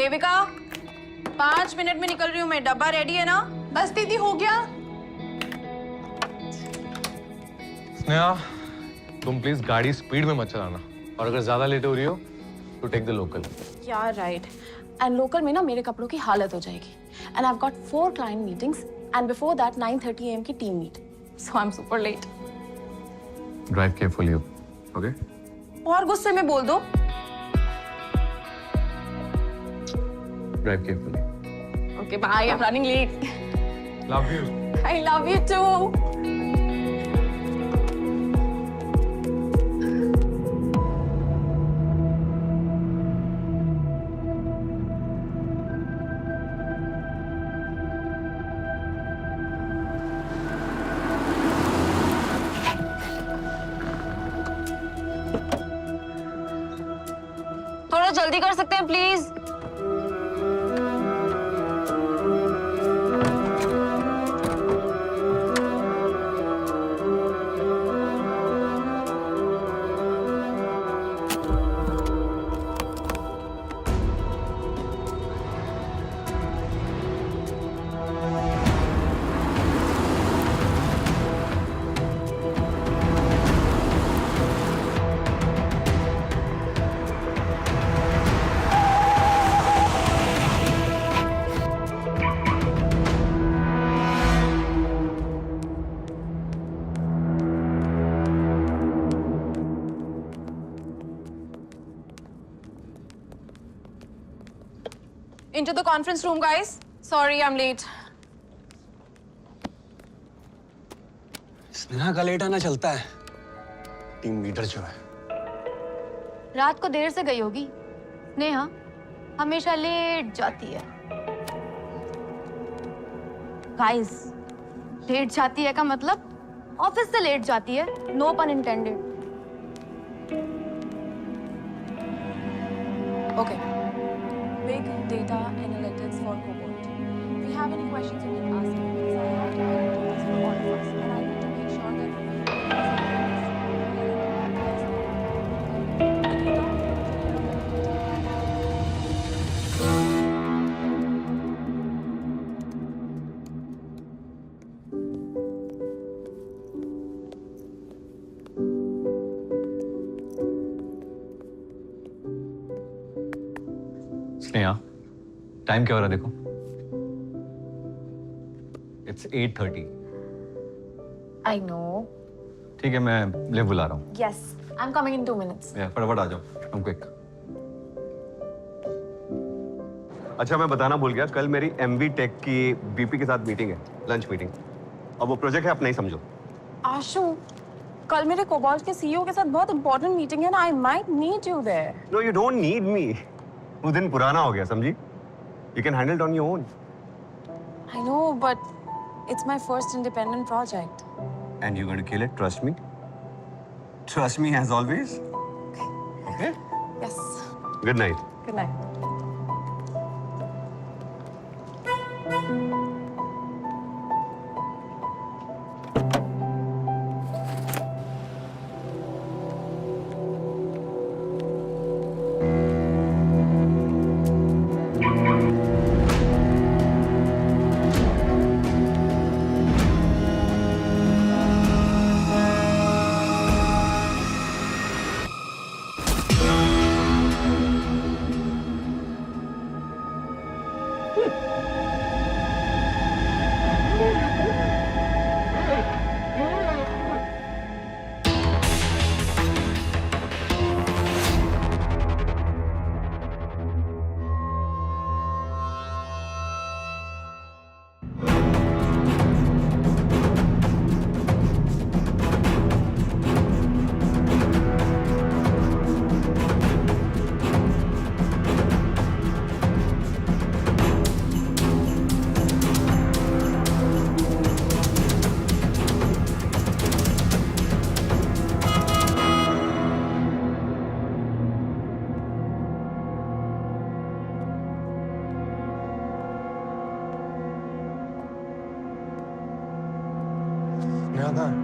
Devika 5 minute में निकल रही हूँ मैं। डब्बा रेडी है ना? बस दीदी हो गया। स्नेहा, तुम प्लीज गाड़ी स्पीड में मत चलाना और अगर ज्यादा लेट हो रही हो तो टेक द लोकल। यार राइट। एंड लोकल में ना मेरे कपड़ों की हालत हो जाएगी। And I have got 4 client meetings and before that 9:30 AM की team meet. So I am super late. Drive carefully, okay? और गुस्से में बोल दो। Drive carefully. Okay bye, I am running late. Love you. I love you too. थोड़ा जल्दी कर सकते हैं please? Into the conference room, guys. Sorry, I'm late. Sneha का लेट आना चलता है। टीम लीडर जो है। रात को देर से गई होगी। स्नेहा हमेशा लेट जाती है। गाइस, लेट जाती है का मतलब ऑफिस से लेट जाती है। No pun intended. Okay. Big data analytics for Cobalt. If you have any questions, you can ask me because I have to do this for all of us, and I need to make sure that Sneha, time क्या हो रहा है देखो। It's 8:30. I know. ठीक है, मैं live बुला रहा हूँ। Yes, I'm coming in 2 minutes. फटाफट आ जाओ, तुम क्विक। अच्छा, मैं बताना भूल गया, कल मेरी MV टेक की बीपी के साथ मीटिंग है, लंच मीटिंग। अब वो प्रोजेक्ट है, आप नहीं समझो। आशु, कल मेरे कोबाल्ट के CEO के साथ बहुत इंपॉर्टेंट मीटिंग है ना। I might need you there. No, you don't need me. वो दिन पुराना हो गया, समझी? You can handle it on your own. I know, but it's my first independent project. And you're going to kill it, trust me. Trust me as always. Okay? Yes. Good night. Good night. कहाँ है?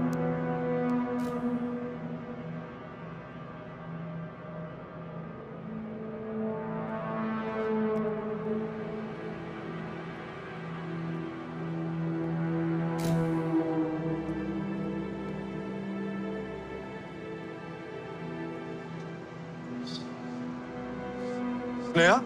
स्नेहा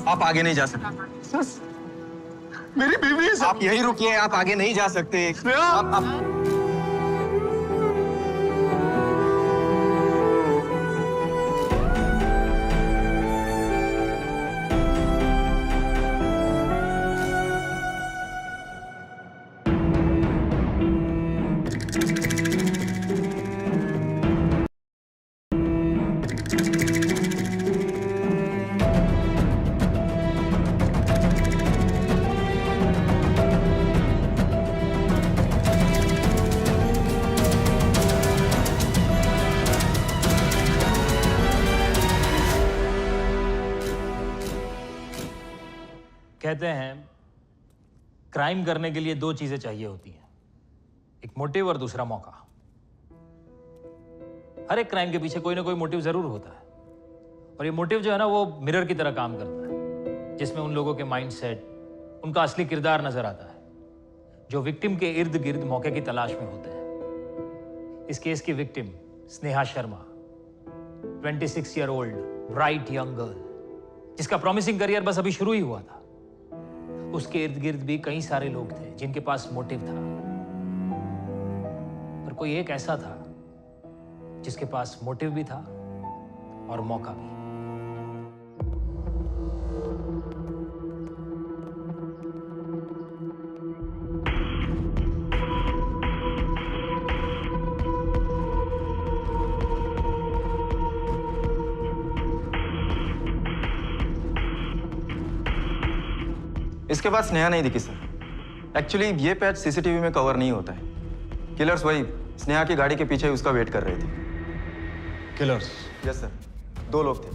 आप आगे नहीं जा सकते। मेरी बीवी है आप यही रुकिए, आप आगे नहीं जा सकते। आप कहते हैं क्राइम करने के लिए दो चीजें चाहिए होती हैं, एक मोटिव और दूसरा मौका। हर एक क्राइम के पीछे कोई ना कोई मोटिव जरूर होता है, और ये मोटिव जो है ना वो मिरर की तरह काम करता है, जिसमें उन लोगों के माइंडसेट, उनका असली किरदार नजर आता है जो विक्टिम के इर्द गिर्द मौके की तलाश में होते हैं। इस केस की victim Sneha Sharma, 26 year old bright young girl, जिसका प्रॉमिसिंग करियर बस अभी शुरू ही हुआ था। उसके इर्द गिर्द भी कई सारे लोग थे जिनके पास मोटिव था, पर कोई एक ऐसा था जिसके पास मोटिव भी था और मौका भी। इसके बाद स्नेहा नहीं दिखी सर। एक्चुअली ये पैच सीसीटीवी में कवर नहीं होता है। किलर्स वही स्नेहा की गाड़ी के पीछे उसका वेट कर रहे थे। किलर्स? यस सर, 2 लोग थे।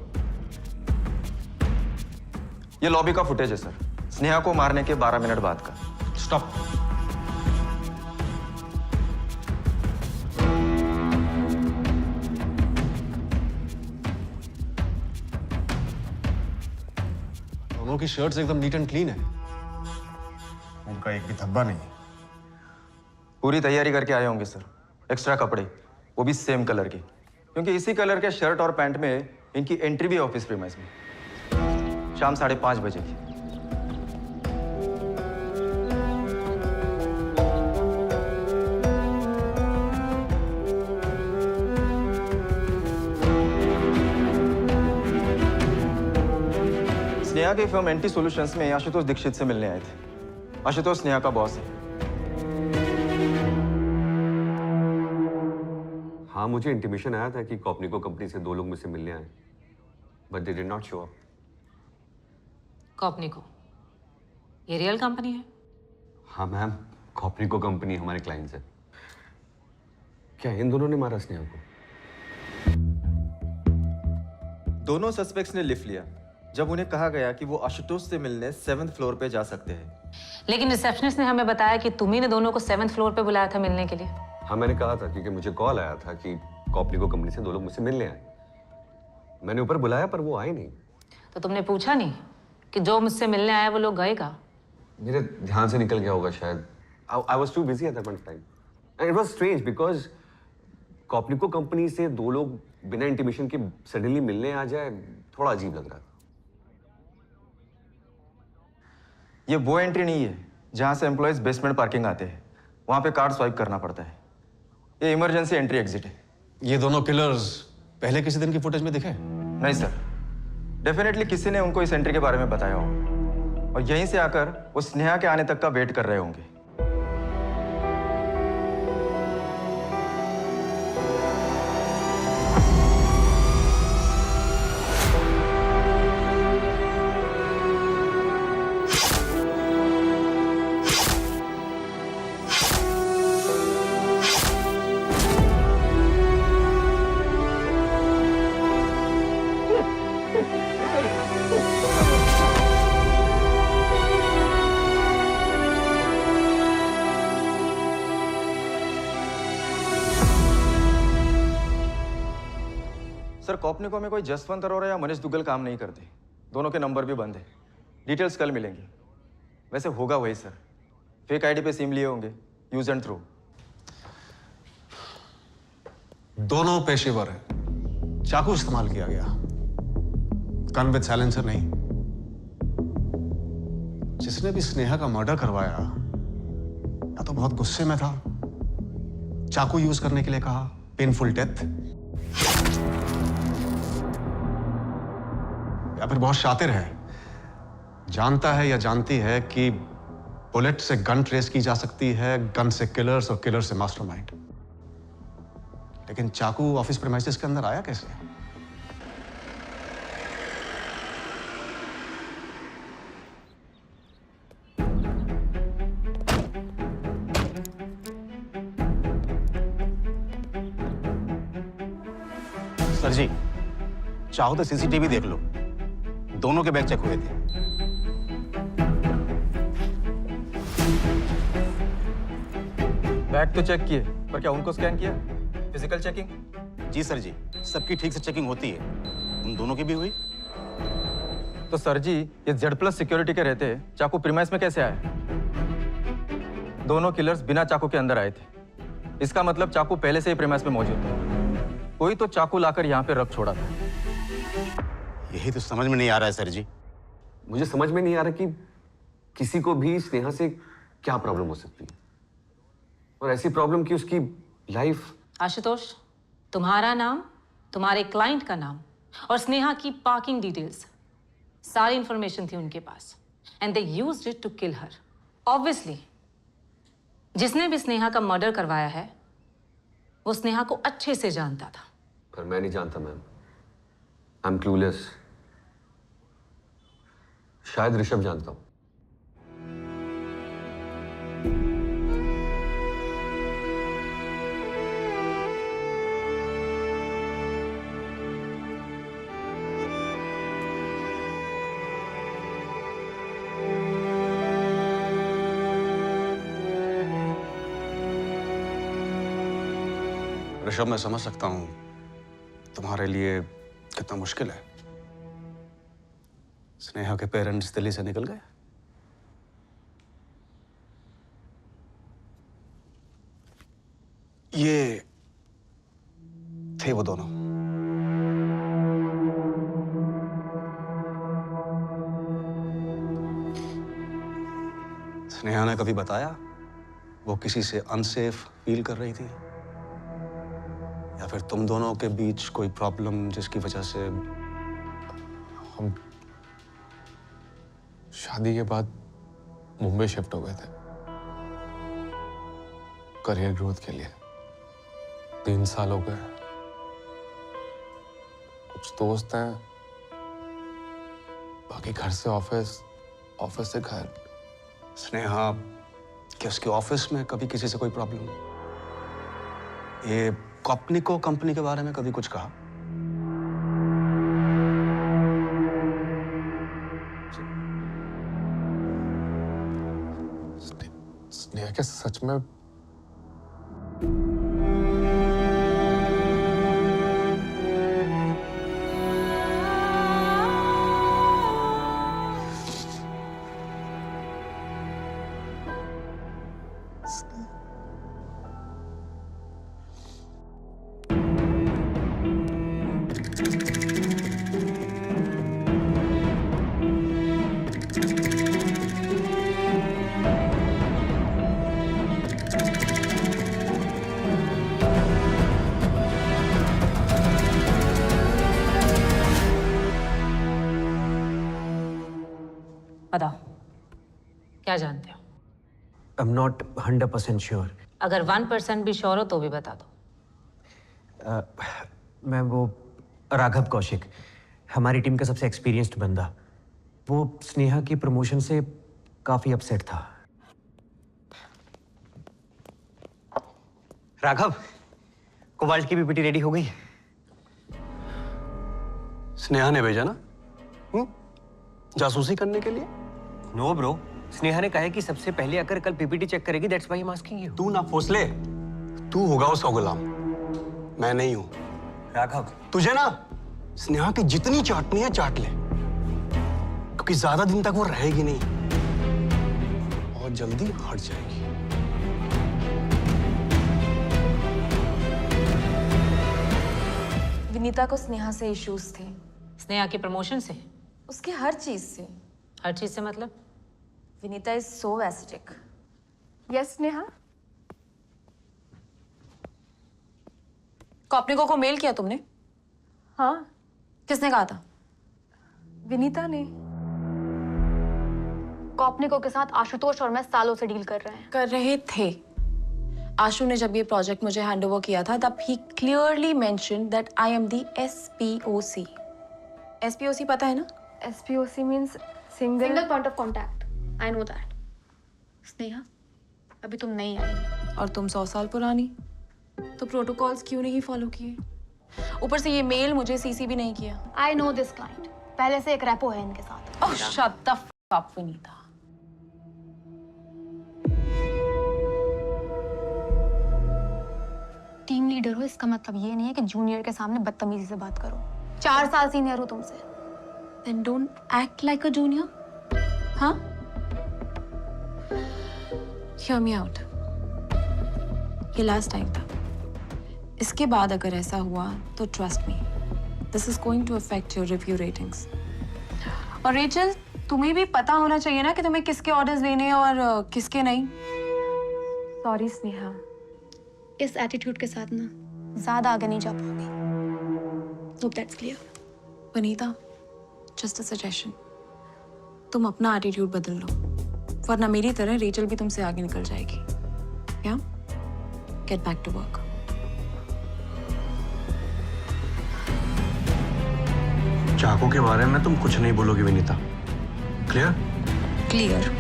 ये लॉबी का फुटेज है सर, स्नेहा को मारने के 12 मिनट बाद का। स्टॉप। दोनों की शर्ट्स एकदम नीट एंड क्लीन है, उनका एक भी धब्बा नहीं। पूरी तैयारी करके आए होंगे सर, एक्स्ट्रा कपड़े, वो भी सेम कलर के, क्योंकि इसी कलर के शर्ट और पैंट में इनकी एंट्री भी ऑफिस प्रीमाइस में शाम 5:30 बजे की। स्नेहा के फर्म एंटी सॉल्यूशंस में आशुतोष दीक्षित से मिलने आए थे। आशुतोष स्नेहा का बॉस है। हाँ, मुझे इंटीमेशन आया था कि कॉपनिको कंपनी से 2 लोग मुझसे मिलने आए, but they did not show up. कॉपनिको ये रियल कंपनी है? हाँ मैम, कॉपनिको कंपनी हमारे क्लाइंट्स है। क्या इन दोनों ने मारा स्नेहा को? दोनों सस्पेक्ट्स ने लिफ्ट लिया जब उन्हें कहा गया कि वो आशुतोष से मिलने 7th फ्लोर पे जा सकते हैं। लेकिन रिसेप्शनिस्ट ने हमें बताया कि तुम ही ने दोनों को 7th फ्लोर पे बुलाया था मिलने के लिए। हाँ, मैंने कहा था क्योंकि मुझे कॉल आया था कि कॉपनिको कंपनी से 2 लोग मुझसे मिलने आए। मैंने ऊपर बुलाया पर वो आए नहीं। तो तुमने पूछा नहीं कि जो मुझसे मिलने आया वो लोग गए कहाँ? मेरे ध्यान से निकल गया होगा शायद। I was too busy at that point of time. And it was strange because कॉपनिको कंपनी से 2 लोग बिना इंटीमेशन के सडनली मिलने आ जाए, थोड़ा अजीब लग रहा था। ये वो एंट्री नहीं है जहां से एम्प्लॉयज बेसमेंट पार्किंग आते हैं, वहां पे कार्ड स्वाइप करना पड़ता है। ये इमरजेंसी एंट्री एग्जिट है। ये दोनों किलर्स पहले किसी दिन की फुटेज में दिखे? नहीं सर, डेफिनेटली किसी ने उनको इस एंट्री के बारे में बताया होगा और यहीं से आकर वो स्नेहा के आने तक का वेट कर रहे होंगे। सर, कॉपनिको में कोई जसवंत अरोरा या मनीष दुग्गल काम नहीं करते। दोनों के नंबर भी बंद है। डिटेल्स कल मिलेंगी। वैसे होगा वही सर, फेक आईडी पे सिम लिए होंगे, यूज एंड थ्रो। दोनों पेशेवर हैं। चाकू इस्तेमाल किया गया, गन विद साइलेंसर नहीं। जिसने भी स्नेहा का मर्डर करवाया या तो बहुत गुस्से में था, चाकू यूज करने के लिए कहा, पेनफुल डेथ, या फिर बहुत शातिर है, जानता है या जानती है कि बुलेट से गन ट्रेस की जा सकती है, गन से किलर्स और किलर से मास्टरमाइंड। लेकिन चाकू ऑफिस प्रेमाइसेस के अंदर आया कैसे? सर जी, चाहो तो सीसीटीवी देख लो, दोनों के बैग चेक हुए थे। बैग तो चेक किए, पर क्या उनको स्कैन किया? Physical checking? जी सर जी, सबकी ठीक से चेकिंग होती है। उन दोनों की भी हुई। तो सर जी, ये Z+ सिक्योरिटी के रहते चाकू प्रीमाइस में कैसे आए? दोनों किलर्स बिना चाकू के अंदर आए थे। इसका मतलब चाकू पहले से ही प्रीमाइस में मौजूद था। कोई तो चाकू लाकर यहाँ पे रख छोड़ा था। यही तो समझ में नहीं आ रहा है सर जी। मुझे समझ में नहीं आ रहा कि किसी को भी स्नेहा से क्या प्रॉब्लम हो सकती है, और ऐसी प्रॉब्लम कि उसकी लाइफ। आशुतोष, तुम्हारा नाम, तुम्हारे क्लाइंट का नाम और स्नेहा की पार्किंग डिटेल्स, सारी इंफॉर्मेशन थी उनके पास, and they used it to kill her. Obviously जिसने भी स्नेहा का मर्डर करवाया है वो स्नेहा को अच्छे से जानता था। पर मैं नहीं जानता मैम, आई एम क्लूलेस। शायद ऋषभ जानता हूं। ऋषभ, मैं समझ सकता हूं तुम्हारे लिए कितना मुश्किल है। स्नेहा के पेरेंट्स दिल्ली से निकल गए। ये थे वो दोनों। स्नेहा ने कभी बताया वो किसी से अनसेफ फील कर रही थी, या फिर तुम दोनों के बीच कोई प्रॉब्लम जिसकी वजह से? हम शादी के बाद मुंबई शिफ्ट हो गए थे करियर ग्रोथ के लिए। 3 साल हो गए। कुछ दोस्त हैं, बाकी घर से ऑफिस, ऑफिस से घर। स्नेहा क्या उसके ऑफिस में कभी किसी से कोई प्रॉब्लम? ये कॉपनिको कंपनी के बारे में कभी कुछ कहा? स्नेहा क्या सच में? बताओ, क्या जानते हो? I am not 100% sure. अगर 1% भी श्योर हो तो भी बता दो। मैं वो राघव कौशिक, हमारी टीम का सबसे एक्सपीरियंस्ड बंदा, वो स्नेहा की प्रमोशन से काफी अपसेट था। राघव, कोबाल्ट की पीपीटी रेडी हो गई? स्नेहा ने भेजा ना? जासूसी करने के लिए? नो ब्रो, स्नेहा ने कहा है कि सबसे पहले आकर कल पीपीटी चेक करेगी। That's why I am asking you. तू ना फौसले, तू होगा उसका गुलाम, मैं नहीं हूं। राघव, तुझे ना स्नेहा की जितनी चाटनी है चाट ले, क्योंकि ज्यादा दिन तक वो रहेगी नहीं। बहुत जल्दी हट जाएगी। विनीता को स्नेहा से इश्यूज थे। स्नेहा के प्रमोशन से? उसके हर चीज से। हर चीज से मतलब? Vinita is so acidic. Yes Sneha. कॉपनिको को मेल किया तुमने? हाँ। किसने कहा था? विनीता ने। कॉपनिको के साथ आशुतोष और मैं सालों से डील कर रहे थे। आशु ने जब ये प्रोजेक्ट मुझे हैंड ओवर किया था तब ही clearly mention that I am the SPOC। SPOC पता है ना? SPOC means single point of contact. I know that. Sneha, अभी तुम नहीं आई और तुम 100 साल पुरानी, तो प्रोटोकॉल्स क्यों नहीं फॉलो किए? ऊपर से ये मेल मुझे CC भी नहीं किया। आई नो दिस क्लाइंट, पहले से एक रेपो है इनके साथ। Oh shut the fuck up Vinita. Team leader हो इसका मतलब ये नहीं है कि जूनियर के सामने बदतमीजी से बात करो। 4 साल सीनियर हूं तुमसे। Then don't act like a junior. हाँ? Hear me out. ये लास्ट टाइम था। इसके बाद अगर ऐसा हुआ तो trust me, this is going to affect your review ratings. और रेचल, तुम्हें भी पता होना चाहिए ना कि तुम्हें किसके ऑर्डर्स लेने हैं और किसके नहीं। सॉरी स्नेहा। इस एटीट्यूड के साथ ना ज्यादा आगे नहीं जा पाओगी। Hope that's clear. Vanita, just a suggestion, तुम अपना एटीट्यूड बदल लो, वरना मेरी तरह रेचल भी तुमसे आगे निकल जाएगी। या गेट बैक टू वर्क। चाकू के बारे में तुम कुछ नहीं बोलोगी विनीता, क्लियर? क्लियर।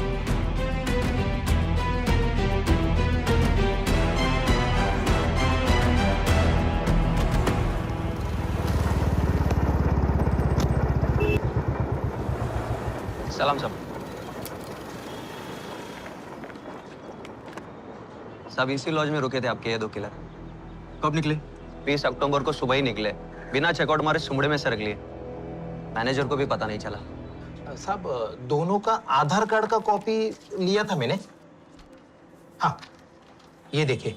सलाम सब। सब इसी लॉज में रुके थे आपके ये 2 किलर। कब निकले? 20 अक्टूबर को सुबह ही निकले, बिना चेकआउट मारे सुमड़े में सरक लिए। मैनेजर को भी पता नहीं चला। साहब, दोनों का आधार कार्ड का कॉपी लिया था मैंने। हाँ, ये देखिए।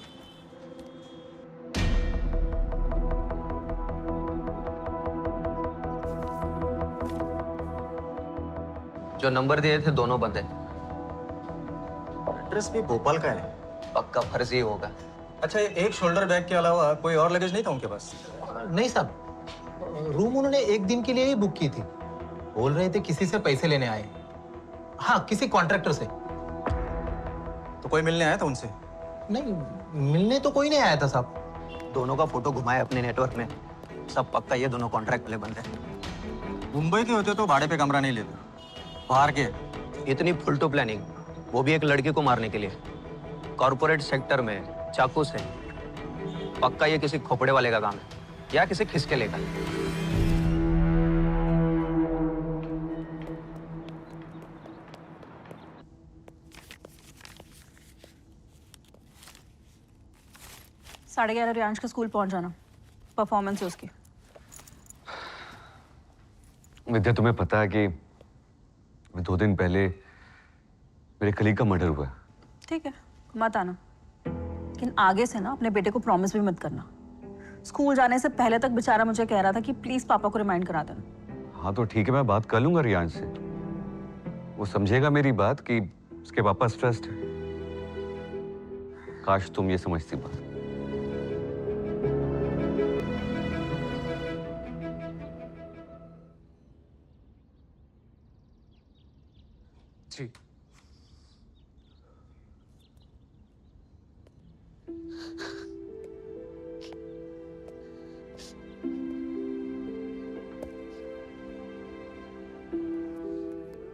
जो नंबर दिए थे दोनों बंद है। एड्रेस भी भोपाल का है। पक्का फर्जी होगा। अच्छा, एक शोल्डर बैग के अलावा कोई और लगेज नहीं था उनके पास? नहीं साहब, रूम उन्होंने 1 दिन के लिए ही बुक की थी। बोल रहे थे किसी से पैसे लेने आए। हाँ, किसी कॉन्ट्रैक्टर से। तो कोई मिलने आया था उनसे? नहीं, मिलने तो कोई नहीं आया था साहब। दोनों का फोटो घुमाए अपने नेटवर्क में, सब पक्का ये दोनों कॉन्ट्रैक्ट वाले बंद है। मुंबई के होते तो भाड़े पे कमरा नहीं लेते, बाहर के। इतनी फुल टू प्लानिंग, वो भी एक लड़की को मारने के लिए। कॉर्पोरेट सेक्टर में चाकू से। पक्का ये किसी खोपड़े वाले का काम है या किसी खिसके लेगा। साढ़े 11 रियांश के स्कूल पहुंच जाना, परफॉर्मेंस है उसकी। विद्या, तुम्हें पता है कि 2 दिन पहले मेरे कलीग का मर्डर हुआ है। ठीक है, मत आना, लेकिन आगे से ना अपने बेटे को प्रॉमिस भी मत करना। स्कूल जाने से पहले तक बेचारा मुझे कह रहा था कि प्लीज पापा को रिमाइंड करा देना। हाँ तो ठीक है, मैं बात कर लूंगा रियांश से। वो समझेगा मेरी बात कि उसके पापा स्ट्रेस्ड है। काश तुम ये समझती बात। जी।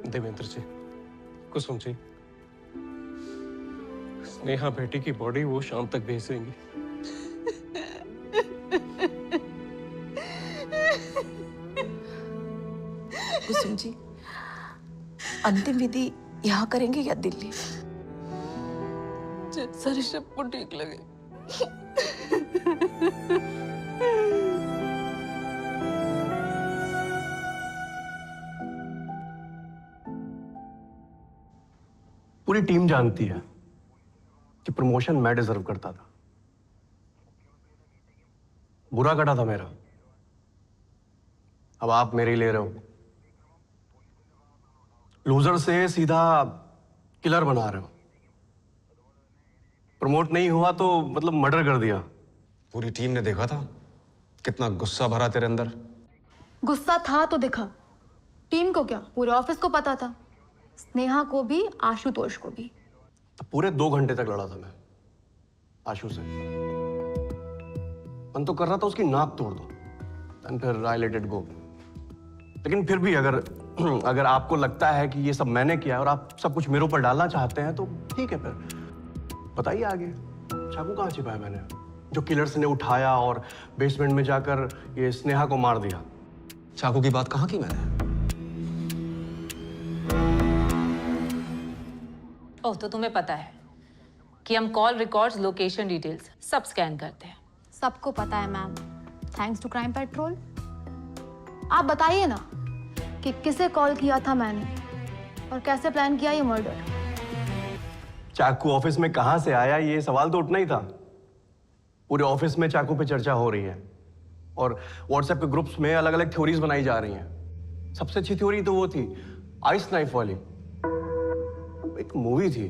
देवेंद्र जी, कुसुम जी, स्नेहा बेटी की बॉडी वो शाम तक भेज देंगी। कुसुम जी, अंतिम विधि यहाँ करेंगे या दिल्ली? जैसा ऋषभ को ठीक लगे। पूरी टीम जानती है कि प्रमोशन मैं डिजर्व करता था। बुरा कटा था मेरा, अब आप मेरे ही ले रहे हो। लूजर से सीधा किलर बना रहे हो। प्रमोट नहीं हुआ तो मतलब मर्डर कर दिया। पूरी टीम ने देखा था कितना गुस्सा भरा तेरे अंदर। गुस्सा था तो दिखा। टीम को क्या, पूरे ऑफिस को पता था, स्नेहा को भी आशुतोष को भी। तो पूरे 2 घंटे तक लड़ा था मैं आशु से। मन तो कर रहा था उसकी नाक तोड़ दो, एंड फिर आई लेट इट गो। लेकिन फिर भी अगर आपको लगता है कि ये सब मैंने किया है और आप सब कुछ मेरे ऊपर डालना चाहते हैं तो ठीक है, फिर बताइए आगे। चाकू कहाँ छिपाया मैंने जो किलर्स ने उठाया और बेसमेंट में जाकर ये स्नेहा को मार दिया? चाकू की बात कहाँ की मैंने? ओह, तो तुम्हें पता है कि हम कॉल रिकॉर्ड्स, लोकेशन डिटेल्स सब स्कैन करते हैं। सबको पता है ma'am, thanks to crime patrol. आप बताइए ना कि किसे कॉल किया था मैंने और कैसे प्लान किया ये मर्डर। चाकू ऑफिस में कहां से आया, ये सवाल तो उठना ही था। पूरे ऑफिस में चाकू पे चर्चा हो रही है और व्हाट्सएप के ग्रुप्स में अलग अलग थ्योरीज बनाई जा रही हैं। सबसे अच्छी थ्योरी तो वो थी आइस नाइफ वाली। एक मूवी थी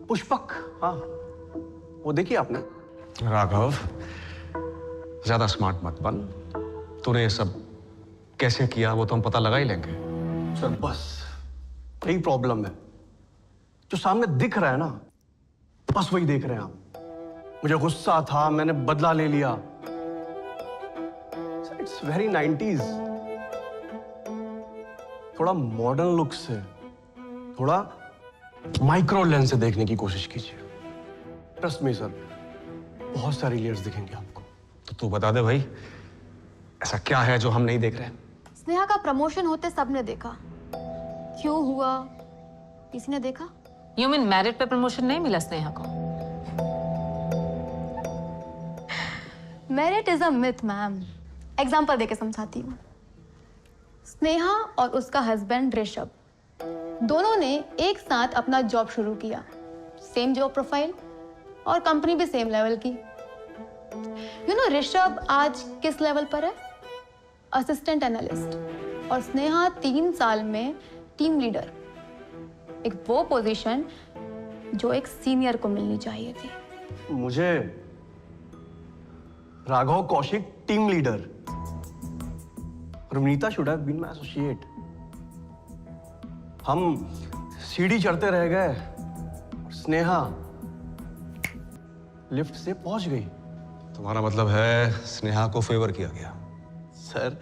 पुष्पक, हाँ वो देखी आपने? राघव, ज्यादा स्मार्ट मत बन। तूने ये सब कैसे किया वो तो हम पता लगा ही लेंगे। सर बस यही प्रॉब्लम है, जो सामने दिख रहा है ना बस वही देख रहे हैं आप। मुझे गुस्सा था, मैंने बदला ले लिया। It's very 90s। थोड़ा मॉडर्न लुक से, थोड़ा माइक्रो लेंस से देखने की कोशिश कीजिए। ट्रस्ट मी सर, बहुत सारी लेयर्स दिखेंगे आपको। तो तू बता दे भाई, ऐसा क्या है जो हम नहीं देख रहे? स्नेहा का प्रमोशन होते सबने देखा, क्यों हुआ किसी ने देखा? यू मीन मेरिट पे प्रमोशन नहीं मिला स्नेहा को? Merit is a myth ma'am. Example देके समझाती हूँ। स्नेहा और उसका हस्बैंड ऋषभ दोनों ने एक साथ अपना जॉब शुरू किया, सेम जॉब प्रोफाइल और कंपनी भी सेम लेवल की। यू नो ऋषभ आज किस लेवल पर है? असिस्टेंट एनालिस्ट, और स्नेहा 3 साल में टीम लीडर। एक वो पोजीशन जो एक सीनियर को मिलनी चाहिए थी। मुझे Raghav Kaushik team leader, Ravnita should have been my associate. हम सीढ़ी चढ़ते रह गए, स्नेहा लिफ्ट से पहुंच गई। तुम्हारा मतलब है स्नेहा को फेवर किया गया? सर,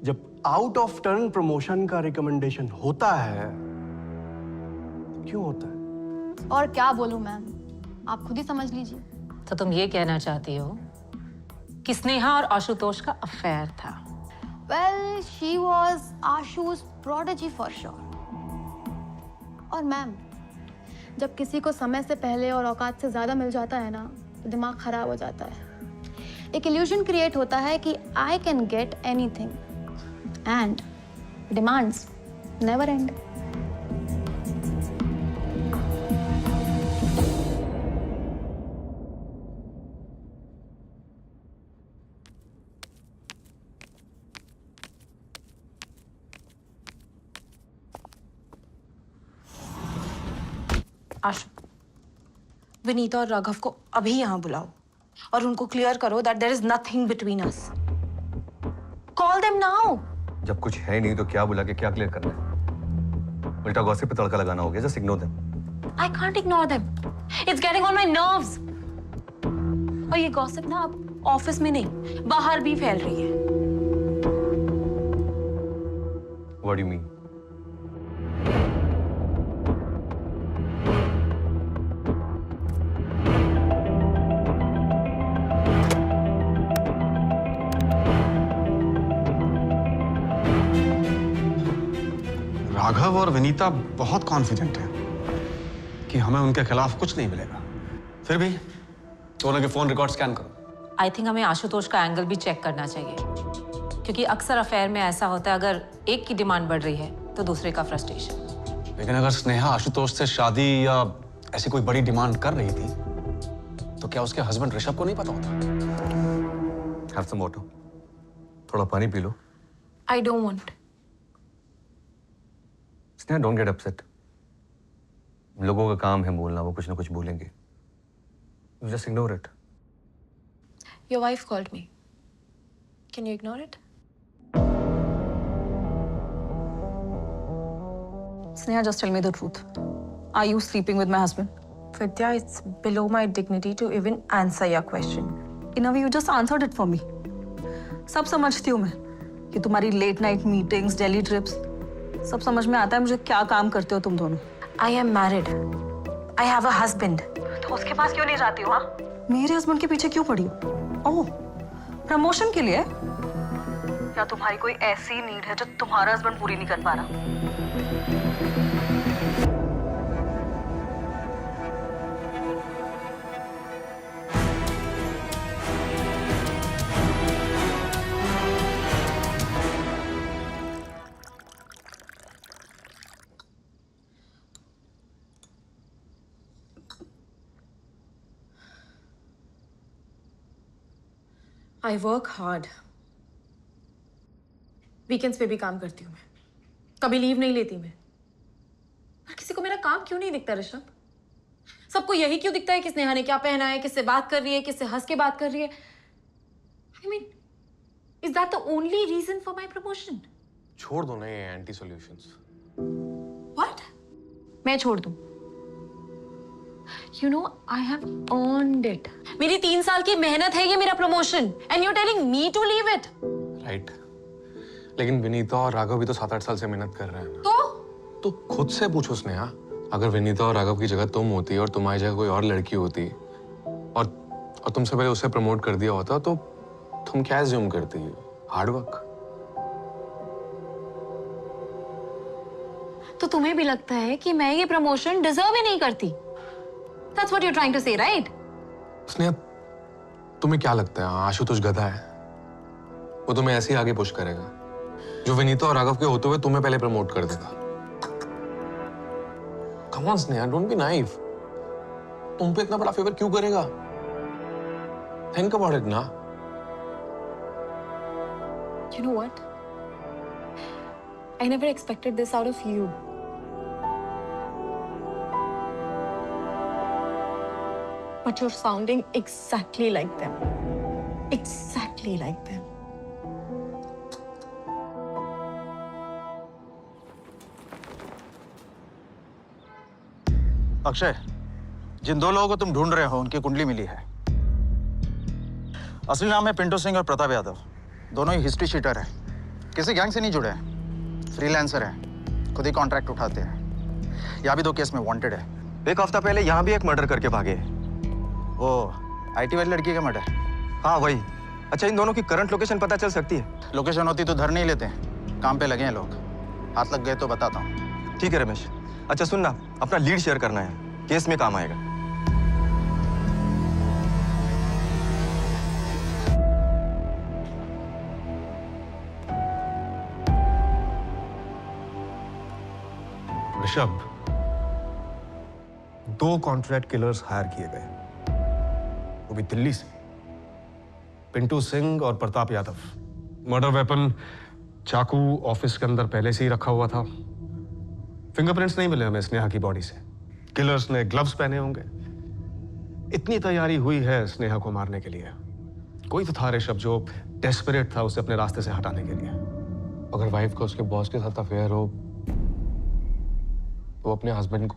जब आउट ऑफ टर्न प्रमोशन का रिकमेंडेशन होता है तो क्यों होता है? और क्या बोलूं मैम, आप खुद ही समझ लीजिए। तो तुम ये कहना चाहती हो कि स्नेहा और आशुतोष का अफेयर था? Well, she was Ashu's prodigy for sure. और मैम, जब किसी को समय से पहले और औकात से ज्यादा मिल जाता है ना तो दिमाग खराब हो जाता है। एक इल्यूजन क्रिएट होता है कि I can get anything and demands never end. आशु, विनीता और राघव को अभी यहाँ बुलाओ और उनको क्लियर करो that there is nothing between us. Call them now. जब कुछ है नहीं तो क्या बुला के क्या क्लियर करना है? उल्टा गॉसिप पे तड़का लगाना हो गया। Just ignore them. I can't ignore them. It's getting on my nerves. और ये गॉसिप ना अब ऑफिस में नहीं, बाहर भी फैल रही है। What do you mean? Raghav और विनीता बहुत कॉन्फिडेंट हैं कि हमें उनके खिलाफ कुछ नहीं मिलेगा। फिर भी दोनों के फोन रिकॉर्ड स्कैन करो। आई थिंक हमें आशुतोष का एंगल भी चेक करना चाहिए, क्योंकि अक्सर अफेयर में ऐसा होता है, अगर एक की डिमांड बढ़ रही है तो दूसरे का फ्रस्ट्रेशन। लेकिन अगर स्नेहा आशुतोष से शादी या ऐसी कोई बड़ी डिमांड कर रही थी तो क्या उसके हस्बैंड ऋषभ को नहीं पता होता? Have some water. थोड़ा पानी P low. I don't want. Sneha, don't get upset. लोगों का काम है बोलना, वो कुछ ना कुछ बोलेंगे। You just ignore it. Your wife called me. Can you ignore it? Sneha, just tell me the truth. Are you sleeping with my husband? Vidya, it's below my dignity to even answer your question. In a way, you just answered it for me. सब समझती हूँ मैं कि तुम्हारी late night meetings, Delhi trips, सब समझ में आता है मुझे क्या काम करते हो तुम दोनों। I am married. I have a husband. तो उसके पास क्यों नहीं जाती हो? हाँ, मेरे हस्बैंड के पीछे क्यों पड़ी हो? ओह, प्रमोशन के लिए? या तुम्हारी कोई ऐसी नीड है जो तुम्हारा हस्बैंड पूरी नहीं कर पा रहा? I work hard. वीकेंड्स पे भी काम करती हूँ मैं, कभी लीव नहीं लेती मैं। पर किसी को मेरा काम क्यों नहीं दिखता ऋषभ? सबको यही क्यों दिखता है कि स्नेहा ने क्या पहना है, किससे बात कर रही है, किससे हंस के बात कर रही है? I mean, is that the only reason for my promotion? छोड़ दो ना ये एंटी सॉल्यूशंस। What? मैं छोड़ दूँ? You know, I have earned it. मेरी 3 साल की मेहनत है ये मेरा promotion, and you're telling me to leave it? Right. लेकिन विनीता और राघव भी तो 7-8 साल से मेहनत कर रहे हैं ना। तो खुद से पूछो स्नेहा, अगर विनीता और राघव की जगह तुम होती और तुम्हारी जगह कोई और लड़की होती और तुमसे पहले उसे प्रमोट कर दिया होता तो तुम क्या एज्यूम करती? हार्डवर्क। तो तुम्हें भी लगता है कि मैं ये प्रमोशन डिजर्व ही नहीं करती? That's what you're trying to say, right? Sneha, तुम्हें क्या लगता है आशुतोष गधा है? वो तुम्हें ऐसे ही आगे पुश करेगा जो विनीता और राघव के होते हुए तुम्हें पहले प्रमोट कर देगा। Come on Sneha, don't be naive. तुम पे इतना बड़ा फेवर क्यों करेगा? Think about it ना। You know what? I never expected this out of you. But you're sounding exactly like them. Exactly like them. Akshay, जिन 2 लोगों को तुम ढूंढ रहे हो उनकी कुंडली मिली है। असली नाम है पिंटू सिंह और प्रताप यादव। दोनों ही हिस्ट्री शीटर हैं। किसी गैंग से नहीं जुड़े हैं। फ्रीलांसर हैं। खुद ही कॉन्ट्रैक्ट उठाते हैं। यहाँ भी 2 केस में वांटेड है। एक हफ्ता पहले यहाँ भी एक मर्डर करके भागे। वो IT वाली लड़की का मर्डर? हाँ वही। अच्छा, इन दोनों की करंट लोकेशन पता चल सकती है? लोकेशन होती तो धर नहीं लेते। काम पे लगे हैं लोग। हाथ लग गए तो बताता हूँ। ठीक है रमेश। अच्छा सुनना, अपना लीड शेयर करना है, केस में काम आएगा। ऋषभ, 2 कॉन्ट्रैक्ट किलर्स हायर किए गए, वो भी दिल्ली से। पिंटू सिंह और प्रताप यादव। मर्डर वेपन चाकू ऑफिस के अंदर पहले से ही रखा हुआ था। फिंगरप्रिंट्स नहीं मिले हमें स्नेहा की बॉडी से। किलर्स ने ग्लव्स पहने होंगे। इतनी तैयारी हुई है स्नेहा को मारने के लिए। कोई तो था ऋषभ जो डेस्परेट था उसे अपने रास्ते से हटाने के लिए। अगर वाइफ का उसके बॉस के साथ अफेयर हो तो अपने हस्बैंड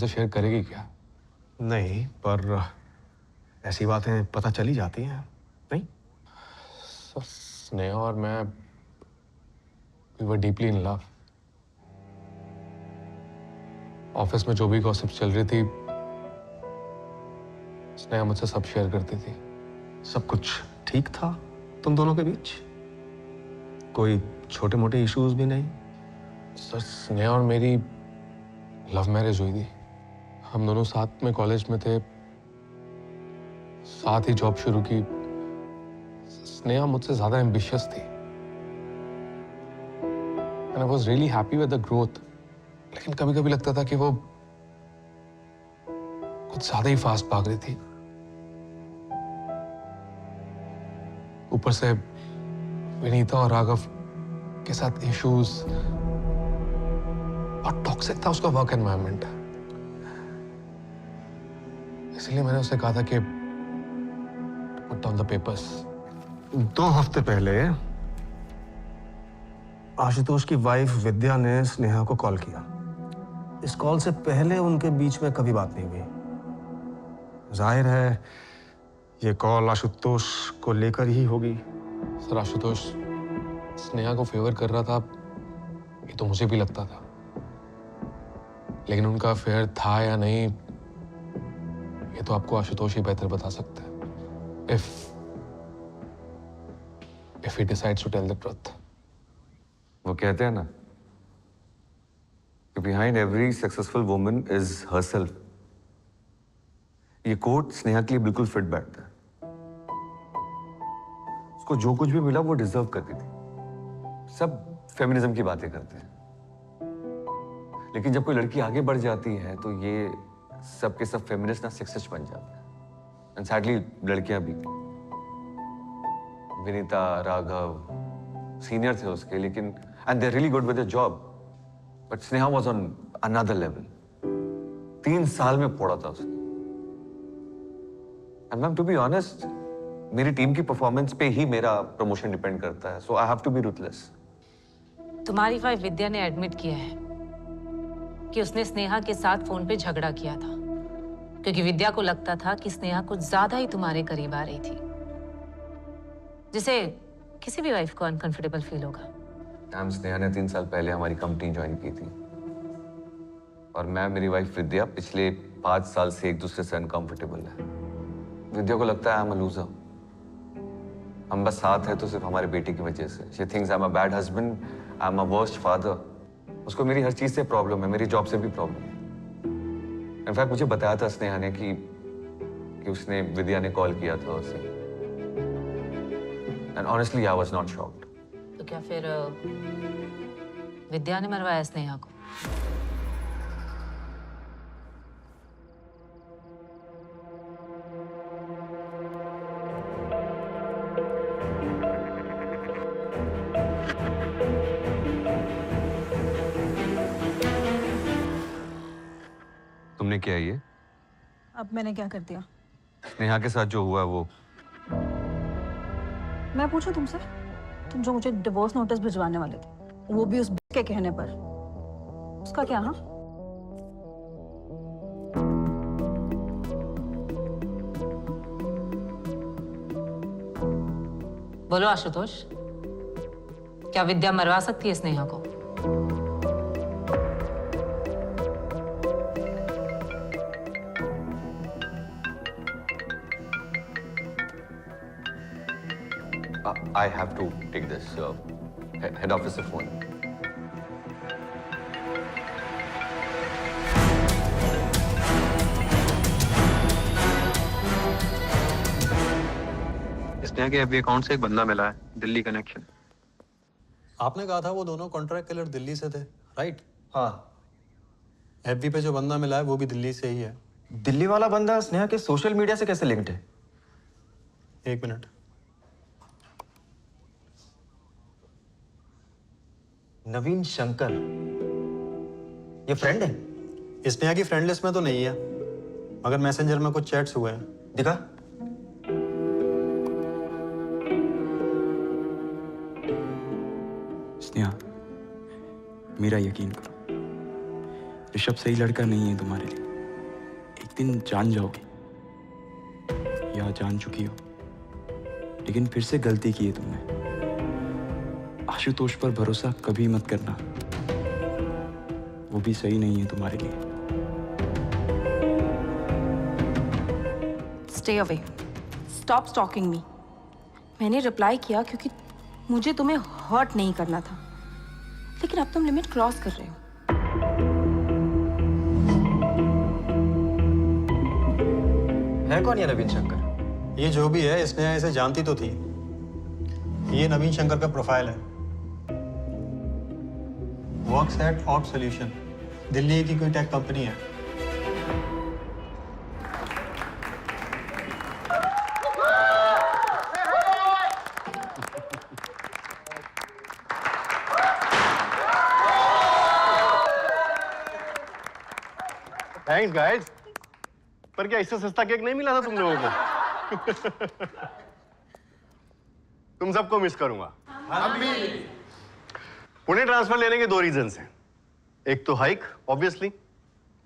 से शेयर करेगी क्या? नहीं, पर ऐसी बातें पता चली जाती हैं, नहीं? स्नेहा और मैं we were deeply in love. Office में जो भी गॉसिप चल रही थी स्नेहा मुझसे सब शेयर करती थी। सब कुछ ठीक था तुम दोनों के बीच? कोई छोटे मोटे इश्यूज भी नहीं? सर, स्नेहा और मेरी लव मैरिज हुई थी। हम दोनों साथ में कॉलेज में थे, साथ ही जॉब शुरू की। स्नेहा मुझसे ज्यादा एम्बिशियस थी। And I was really happy with the growth. लेकिन कभी कभी लगता था कि वो कुछ ज्यादा ही फास्ट भाग रही थी। ऊपर से विनीता और राघव के साथ इश्यूज, और टॉक्सिक था उसका वर्क एनवायरनमेंट। इसलिए मैंने उससे कहा था कि पुट डाउन द पेपर्स। 2 हफ्ते पहले आशुतोष की वाइफ विद्या ने स्नेहा को कॉल किया। इस कॉल से पहले उनके बीच में कभी बात नहीं हुई। जाहिर है ये कॉल आशुतोष को लेकर ही होगी। सर, आशुतोष स्नेहा को फेवर कर रहा था, ये तो मुझे भी लगता था, लेकिन उनका अफेयर था या नहीं ये तो आपको आशुतोष ही बेहतर बता सकता है। if he decides to tell the truth. वो कहते हैं ना कि behind every successful woman is herself. ये कोट स्नेहा के लिए बिल्कुल फिट बैठता है। उसको जो कुछ भी मिला वो डिजर्व करती थी। सब फेमिनिज्म की बातें करते हैं, लेकिन जब कोई लड़की आगे बढ़ जाती है तो ये सब के सब फेमिनिस्ट ना सेक्सिस्ट बन जाते हैं। एंड सैडली लड़कियां भी, विनीता, राघव सीनियर थे उसके, लेकिन and they really good with the job, but Sneha was on another level. 3 साल में फोड़ा था उसने। And ma'am, to be honest, मेरी टीम की परफॉर्मेंस पे ही मेरा प्रमोशन डिपेंड करता है, so I have to be ruthless. तुम्हारी वाइफ विद्या ने एडमिट किया है कि उसने स्नेहा के साथ फोन पे झगड़ा किया था, क्योंकि विद्या को लगता था कि स्नेहा कुछ ज्यादा ही तुम्हारे करीब आ रही थी, जिसे किसी भी वाइफ को अनकंफर्टेबल फील होगा। मैम, स्नेहा ने 3 साल पहले हमारी कंपनी ज्वाइन की थी, और मैं, मेरी वाइफ विद्या पिछले 5 साल से एक दूसरे से अनकंफर्टेबल है। विद्या को लगता है आई एम अ लूजर। हम बस साथ हैं तो सिर्फ हमारे बेटे की वजह से। She thinks I am a bad husband, I am a worst father. उसको मेरी हर चीज से प्रॉब्लम है, मेरी जॉब से भी प्रॉब्लम है। इनफैक्ट मुझे बताया था स्नेहा ने कि उसने, विद्या ने कॉल किया था उसे। And honestly I was not shocked. तो क्या फिर विद्या ने मरवाया स्नेहा को? तुमने किया ये? अब मैंने क्या कर दिया? स्नेहा के साथ जो हुआ वो। मैं पूछूं तुमसे, तुम जो मुझे डिवोर्स नोटिस भिजवाने वाले थे, वो भी उस के कहने पर, उसका क्या? हाँ, बोलो आशुतोष, क्या विद्या मरवा सकती है स्नेहा को? I have to take this head office phone. Sneha के एफबी अकाउंट से एक बंदा मिला है, दिल्ली कनेक्शन। आपने कहा था वो दोनों कॉन्ट्रैक्ट किलर दिल्ली से थे, राइट? हाँ। एफबी पे जो बंदा मिला है वो भी दिल्ली से ही है। दिल्ली वाला बंदा स्नेहा के सोशल मीडिया से कैसे लिंक्ड है? 1 मिनट। नवीन शंकर, ये फ्रेंड है? स्नेहा की फ्रेंड लिस्ट में तो नहीं है, मगर मैसेंजर में कुछ चैट्स हुए हैं। दिखा। स्नेहा, मेरा यकीन करो, ऋषभ सही लड़का नहीं है तुम्हारे लिए। एक दिन जान जाओगे या जान चुकी हो, लेकिन फिर से गलती की है तुमने। आशुतोष पर भरोसा कभी मत करना, वो भी सही नहीं है तुम्हारे लिए। स्टे अवे, स्टॉप स्टॉकिंग मी। मैंने रिप्लाई किया क्योंकि मुझे तुम्हें हर्ट नहीं करना था, लेकिन अब तुम लिमिट क्रॉस कर रहे हो। है कौन ये नवीन शंकर? ये जो भी है, स्नेहा इसे जानती तो थी। ये नवीन शंकर का प्रोफाइल है। Works at aut solution, Delhi की कोई टेक कंपनी है। Thanks guys. पर क्या इससे सस्ता केक नहीं मिला था तुम लोगों को? तुम सबको मिस करूंगा। हम भी। पुणे ट्रांसफर लेने के 2 रीजंस हैं। एक तो हाइक ऑब्वियसली,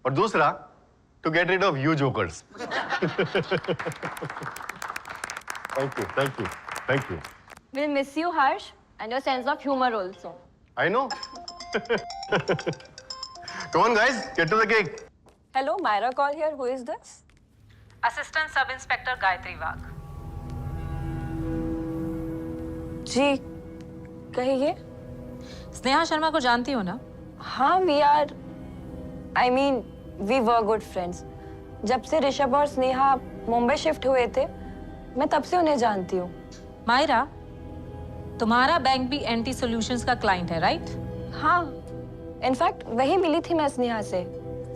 और दूसरा to get rid of you jokers. Thank you, thank you, thank you. We'll miss you, Harsh, and your sense of humor also. I know. Come on, guys, get to the cake. Hello, Myra call here. Who is this? Assistant sub inspector Gayatri Wagh. जी, कहिए। स्नेहा शर्मा को जानती हो ना? हाँ, I mean, we were good friends. जब से ऋषभ और स्नेहा मुंबई शिफ्ट हुए थे, मैं तब से उन्हें जानती हूँ। मायरा, तुम्हारा बैंक भी एंटी सॉल्यूशंस का क्लाइंट है, राइट? हाँ, इनफैक्ट वही मिली थी मैं स्नेहा से,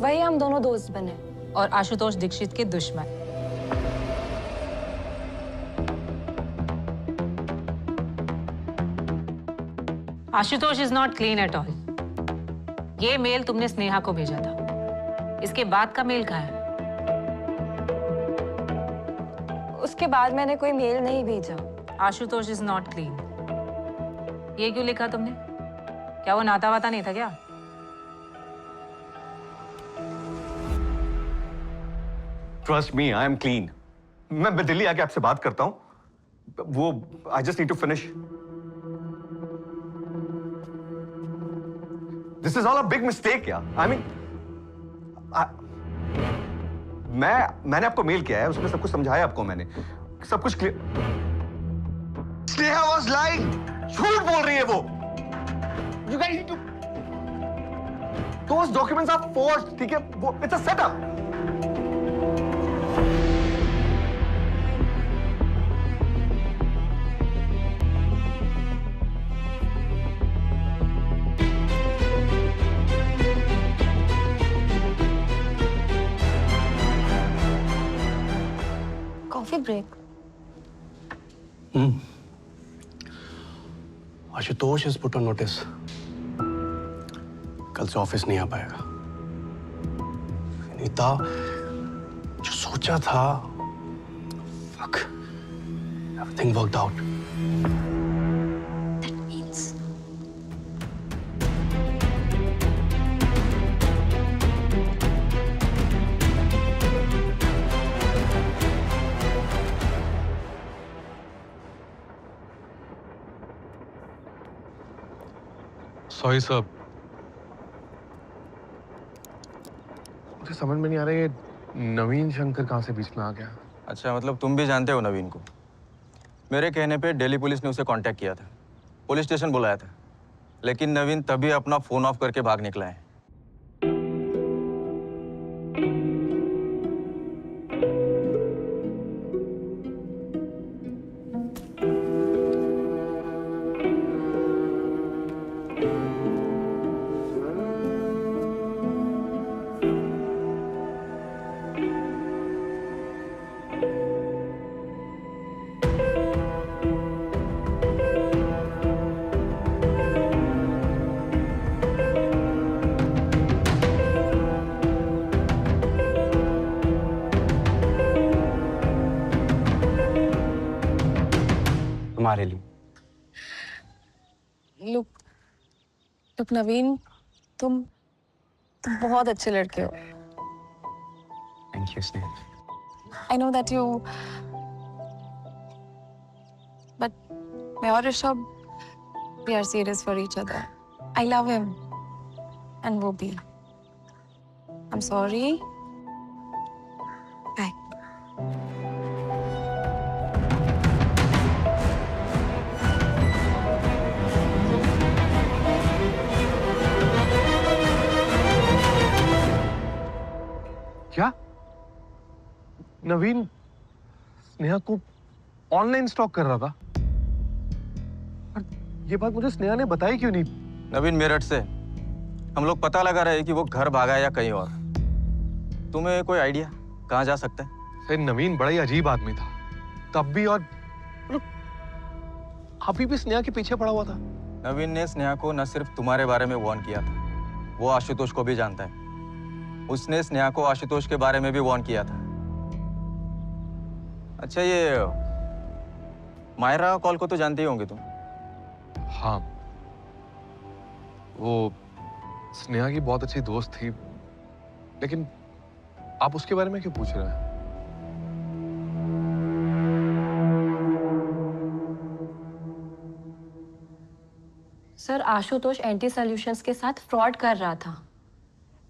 वही हम दोनों दोस्त बने। और आशुतोष दीक्षित के दुश्मन। Ashutosh is not clean at all. ये मेल तुमने स्नेहा को भेजा था, इसके बाद का मेल कहाँ है? उसके बाद मैंने कोई मेल नहीं भेजा। आशुतोष इज नॉट क्लीन, ये क्यों लिखा तुमने? क्या वो नाता वाता नहीं था क्या? Trust me, I am clean. मैं दिल्ली आके आपसे बात करता हूं। वो I just need to finish. This is all a big mistake यार। आई मीन, मैंने आपको मेल किया है, उसमें सब कुछ समझाया आपको मैंने, सब कुछ क्लियर। स्नेहा वाज लाइंग, झूठ बोल रही है वो। You guys need to, those documents are forged, ठीक है? वो it's a setup. Coffee break. Ashutosh is put on notice. कल से ऑफिस नहीं आ पाएगा। विनीता, जो सोचा था, fuck, everything worked out. That means sorry sir, मुझे समझ में नहीं आ रहा ये नवीन शंकर कहाँ से बीच में आ गया। अच्छा, मतलब तुम भी जानते हो नवीन को? मेरे कहने पे दिल्ली पुलिस ने उसे कांटेक्ट किया था, पुलिस स्टेशन बुलाया था, लेकिन नवीन तभी अपना फोन ऑफ करके भाग निकला है। तुम्हारे लिए। लुक नवीन, तुम बहुत अच्छे लड़के हो। Thank you Sneha. I know that you, but मैं और Rishabh, we are serious for each other. I love him, and वो भी। I'm sorry. Bye. क्या? नवीन स्नेहा को ऑनलाइन स्टॉक कर रहा था? और ये बात मुझे स्नेहा ने बताई क्यों नहीं? नवीन मेरठ से हम लोग पता लगा रहे हैं कि वो घर भागा है या कहीं और। तुम्हें कोई आइडिया कहाँ जा सकता है? सर नवीन बड़ा ही अजीब आदमी था तब भी, और मतलब अभी भी स्नेहा के पीछे पड़ा हुआ था। नवीन ने स्नेहा को न सिर्फ तुम्हारे बारे में वार्न किया था, वो आशुतोष को भी जानता है। उसने स्नेहा को आशुतोष के बारे में भी वार्न किया था। अच्छा, ये मायरा कॉल को तो जानते ही होंगे तुम। हाँ, वो स्नेहा की बहुत अच्छी दोस्त थी, लेकिन आप उसके बारे में क्यों पूछ रहे हैं? सर, आशुतोष एंटी सॉल्यूशंस के साथ फ्रॉड कर रहा था।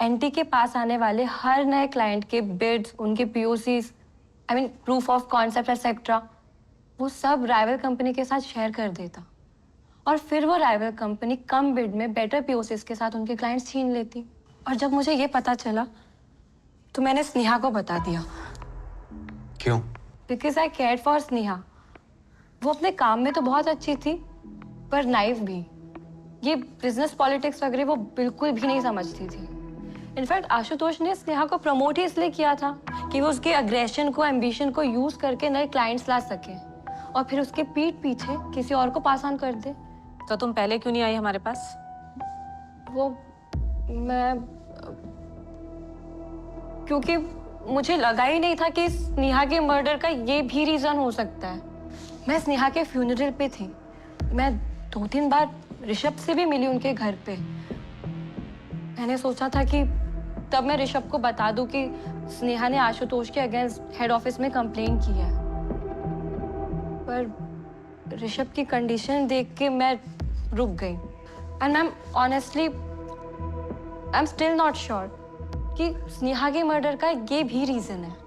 एंटी के पास आने वाले हर नए क्लाइंट के बिड्स, उनके POCs, proof of concept etcetera, वो सब राइवल कंपनी के साथ शेयर कर देता और फिर वो राइवल कंपनी कम बिड में बेटर पीओसीज के साथ उनके क्लाइंट्स छीन लेती। और जब मुझे ये पता चला तो मैंने स्नेहा को बता दिया। क्यों? Because I cared for Sneha. वो अपने काम में तो बहुत अच्छी थी, पर नाइफ भी। ये बिजनेस पॉलिटिक्स वगैरह वो बिल्कुल भी नहीं समझती थी। इनफैक्ट आशुतोष ने स्नेहा को प्रमोट ही इसलिए किया था कि वो उसके अग्रेशन को, एम्बिशन को यूज करके नए क्लाइंट्स ला सके और फिर उसके पीठ पीछे किसी और को पास ऑन कर दे। तो तुम पहले क्यों नहीं आई हमारे पास? वो मैं क्योंकि मुझे लगा ही नहीं था कि स्नेहा के मर्डर का ये भी रीजन हो सकता है। मैं स्नेहा के फ्यूनरल पे थी। मैं 2-3 बार ऋषभ से भी मिली उनके घर पे। मैंने सोचा था कि तब मैं ऋषभ को बता दूं कि स्नेहा ने आशुतोष के अगेंस्ट हेड ऑफिस में कंप्लेन की है, पर ऋषभ की कंडीशन देख के मैं रुक गई। And ma'am, honestly I am still not sure कि स्नेहा के मर्डर का ये भी रीजन है।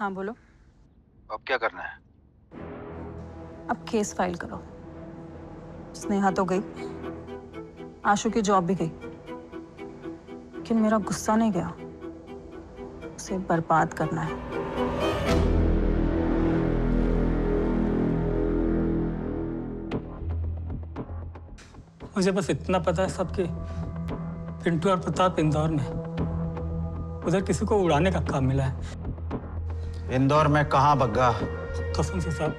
हाँ बोलो। अब क्या करना है? अब केस फाइल करो। स्नेहा तो गई, आशु की जॉब भी गई, लेकिन मेरा गुस्सा नहीं गया। उसे बर्बाद करना है। मुझे बस इतना पता है सबके पिंटू और प्रताप इंदौर में, उधर किसी को उड़ाने का काम मिला है। इंदौर में कहाँ बग्गा? कसम से साहब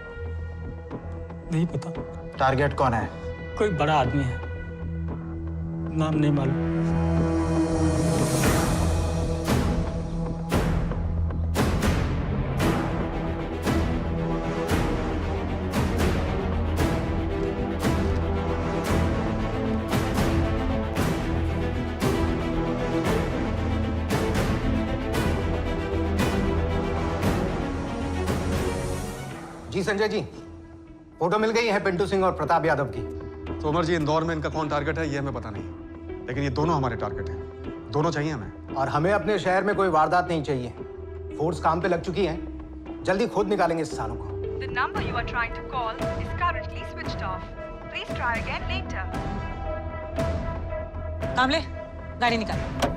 नहीं पता। टारगेट कौन है? कोई बड़ा आदमी है, नाम नहीं मालूम। जी संजय जी, फोटो मिल गई है पिंटू सिंह और प्रताप यादव की। तोमर जी, इंदौर में इनका कौन टारगेट है ये हमें पता नहीं, लेकिन ये दोनों हमारे टारगेट हैं। दोनों चाहिए हमें। और हमें अपने शहर में कोई वारदात नहीं चाहिए। फोर्स काम पे लग चुकी है, जल्दी खुद निकालेंगे इस सालों को। The number you are trying to call is currently switched off. Please try again later. कामले, गाड़ी निकाल।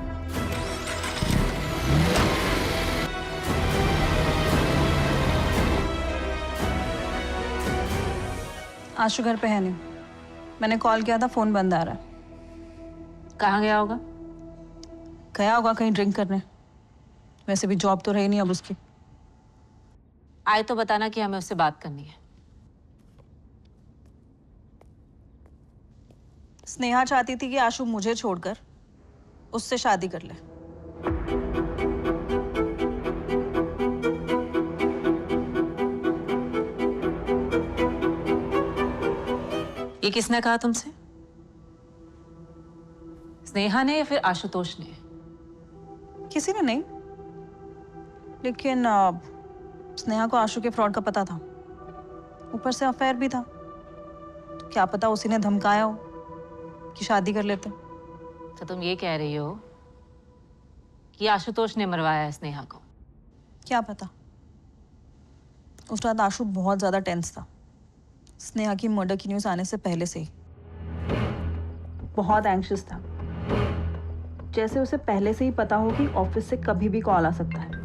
आशु घर पे है नहीं। मैंने कॉल किया था, फोन बंद आ रहा है। कहाँ गया होगा? गया होगा कहीं ड्रिंक करने। वैसे भी जॉब तो रही नहीं अब उसकी। आए तो बताना कि हमें उससे बात करनी है। स्नेहा चाहती थी कि आशु मुझे छोड़कर उससे शादी कर ले। ये किसने कहा तुमसे? स्नेहा ने या फिर आशुतोष ने? किसी ने नहीं, लेकिन स्नेहा को आशु के फ्रॉड का पता था। ऊपर से अफेयर भी था, तो क्या पता उसी ने धमकाया हो कि शादी कर लेते। तो तुम ये कह रही हो कि आशुतोष ने मरवाया है स्नेहा को। क्या पता, उस रात आशु बहुत ज्यादा टेंस था, स्नेहा की मर्डर की न्यूज आने से पहले से ही बहुत एंग्शियस था, जैसे उसे पहले से ही पता हो कि ऑफिस से कभी भी कॉल आ सकता है।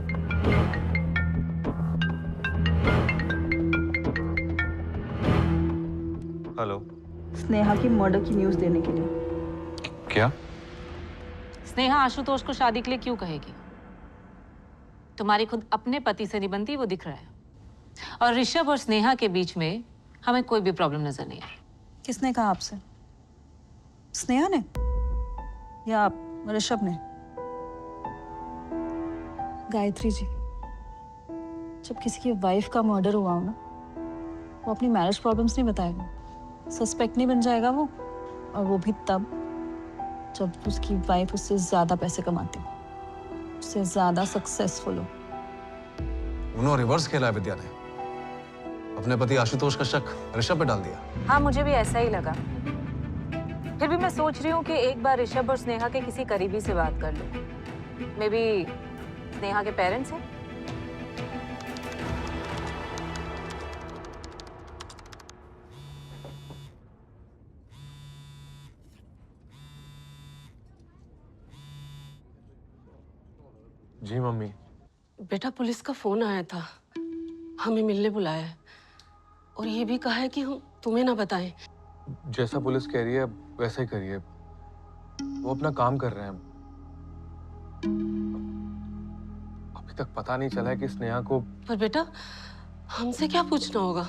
हेलो। स्नेहा की मर्डर की न्यूज देने के लिए। क्या? स्नेहा आशुतोष को शादी के लिए क्यों कहेगी? तुम्हारी खुद अपने पति से नहीं बनती, वो दिख रहा है। और ऋषभ और स्नेहा के बीच में हमें कोई भी प्रॉब्लम नजर नहीं आई। किसने कहा आपसे? स्नेहा ने या ऋषभ ने? गायत्री जी, जब किसी की वाइफ का मर्डर हुआ हो ना, वो अपनी मैरिज प्रॉब्लम्स नहीं बताएगा, सस्पेक्ट नहीं बन जाएगा वो, और वो भी तब जब उसकी वाइफ उससे ज्यादा पैसे कमाती हो, उससे ज्यादा सक्सेसफुल हो। उन्होंने रिवर्स खेला है विद्या ने, अपने पति आशुतोष का शक ऋषभ पे डाल दिया। हाँ, मुझे भी ऐसा ही लगा। फिर भी मैं सोच रही हूँ कि एक बार ऋषभ और स्नेहा के किसी करीबी से बात कर लूं। मे बी स्नेहा के पेरेंट्स हैं। जी मम्मी। बेटा, पुलिस का फोन आया था, हमें मिलने बुलाया है और ये भी कहा है कि हम तुम्हें ना बताएं। जैसा पुलिस कह रही है वैसा ही करिए, वो अपना काम कर रहे हैं। अभी तक पता नहीं चला है कि स्नेहा को। पर बेटा, हमसे क्या पूछना होगा?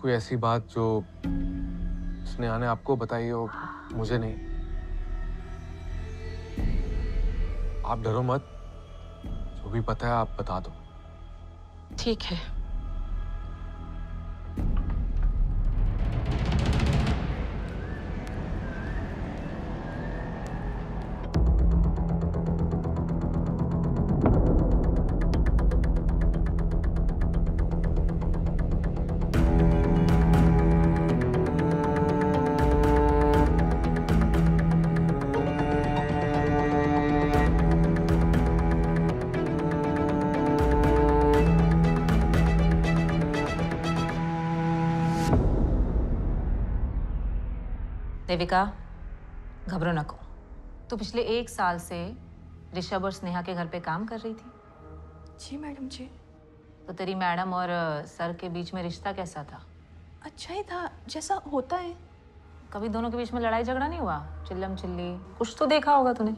कोई ऐसी बात जो स्नेहा ने आपको बताई हो, मुझे नहीं। आप डरो मत, जो भी पता है आप बता दो। ठीक है। देविका, घबरो नको। तू पिछले 1 साल से ऋषभ और स्नेहा के घर पे काम कर रही थी। जी मैडम जी। तो तेरी मैडम और सर के बीच में रिश्ता कैसा था? अच्छा ही था, जैसा होता है। कभी दोनों के बीच में लड़ाई झगड़ा नहीं हुआ? चिल्लम चिल्ली कुछ तो देखा होगा तूने।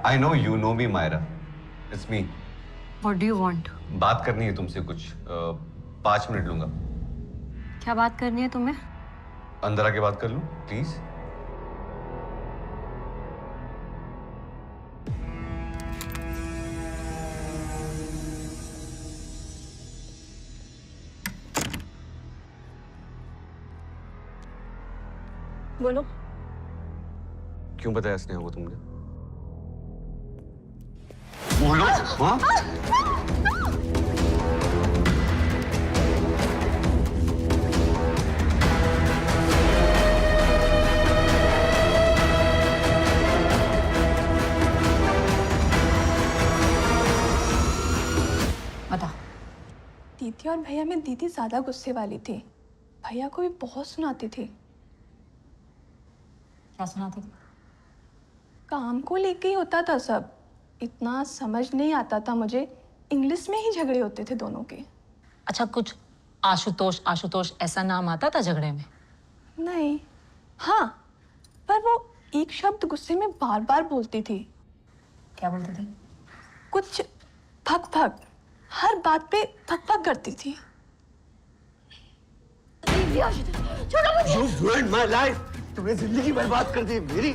I know you know me, Myra. It's me. What do you want? बात करनी है तुमसे कुछ। 5 मिनट लूंगा। क्या बात करनी है तुम्हें? अंदर आके बात कर लूं, प्लीज? बोलो। क्यों बताया स्नेहा को तुमने? बोलो। हाँ? बता। दीदी और भैया में दीदी ज्यादा गुस्से वाली थी, भैया को भी बहुत सुनाती थी। क्या सुनाती थी? काम को लेके ही होता था सब, इतना समझ नहीं आता था मुझे। इंग्लिश में ही झगड़े होते थे दोनों के। अच्छा, कुछ आशुतोष आशुतोष ऐसा नाम आता था झगड़े में? नहीं। हाँ, पर वो एक शब्द गुस्से में बार बार बोलती थी। क्या बोलती थी? कुछ भक भक, हर बात पे पक करती थी। छोड़ो मुझे। You ruined my life. तुमने जिंदगी बर्बाद कर दी मेरी।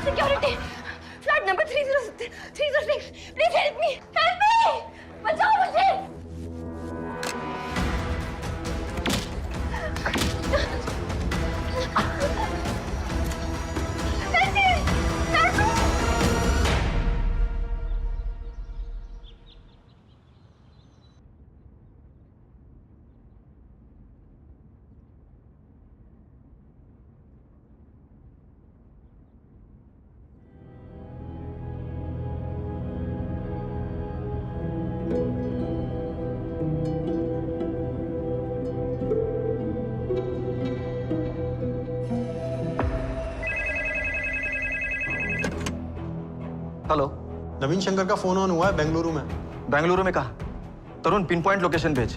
Security, flat number 306, please help me, बचाओ मुझे। हेलो, नवीन शंकर का फोन ऑन हुआ है बेंगलुरु में। बेंगलुरु में कहा? तरुण पिन पॉइंट लोकेशन भेज।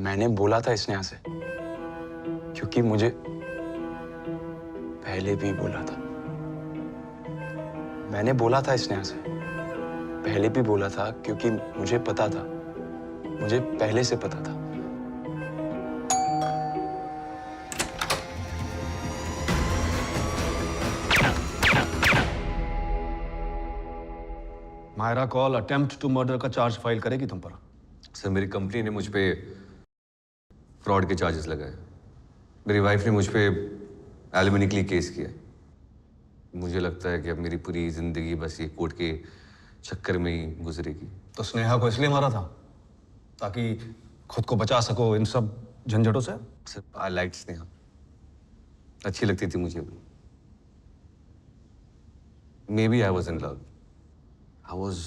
मैंने बोला था स्नेहा से, क्योंकि मुझे पहले भी बोला था। मैंने बोला था स्नेहा से, पहले भी बोला था, क्योंकि मुझे पता था, मुझे पहले से पता था। Myra call attempt to murder का चार्ज फाइल करेगी तुम पर? सर मेरी कंपनी ने मुझ पे फ्रॉड के चार्जेस लगाए। मेरी वाइफ ने मुझ पे एलिमनी के लिए केस किया। मुझे लगता है कि अब मेरी पूरी जिंदगी बस ये कोर्ट के चक्कर में ही गुजरेगी। तो स्नेहा को इसलिए मारा था ताकि खुद को बचा सको इन सब झंझटों से? सर आई लाइक स्नेहा, अच्छी लगती थी मुझे। Maybe I was in love. I was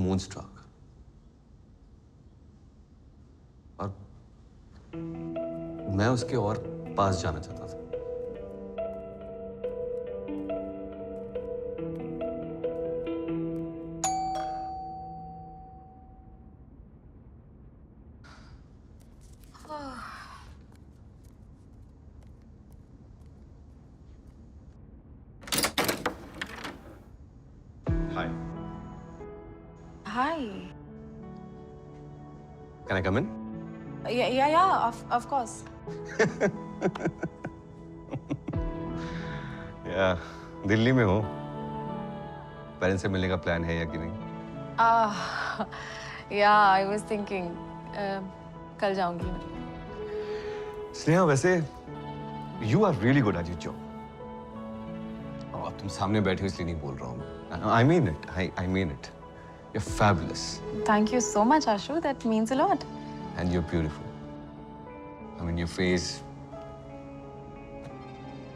moonstruck. और मैं उसके और पास जाना चाहता था। Hi. Hi. Can I come in? Yeah, of course. Yeah, Delhi में हो। पेरेंट्स से मिलने का प्लान है या कि नहीं? Yeah, I was thinking. कल जाऊंगी मैं। स्नेहा वैसे you are really good at your job. अब तुम सामने बैठे हो इसलिए नहीं बोल रहा हूँ। I mean it. I mean it. You're fabulous. Thank you so much, Ashu. That means a lot. And you're beautiful. I mean, your face,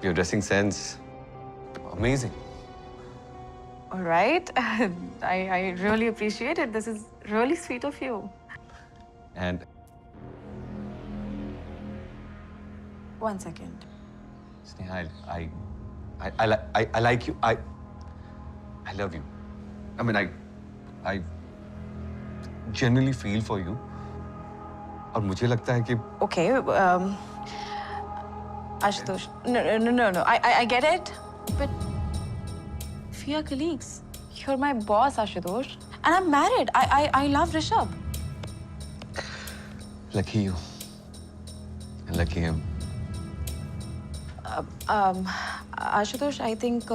your dressing sense, amazing. All right. I really appreciate it. This is really sweet of you. And One second. Sneha, I like you. I love you. I mean, I genuinely feel for you. और मुझे लगता है कि Okay. Ashutosh. No. I get it. But we are colleagues. You're my boss, Ashutosh. And I'm married. I love Rishabh. Lucky you. And lucky him. Ashutosh, I think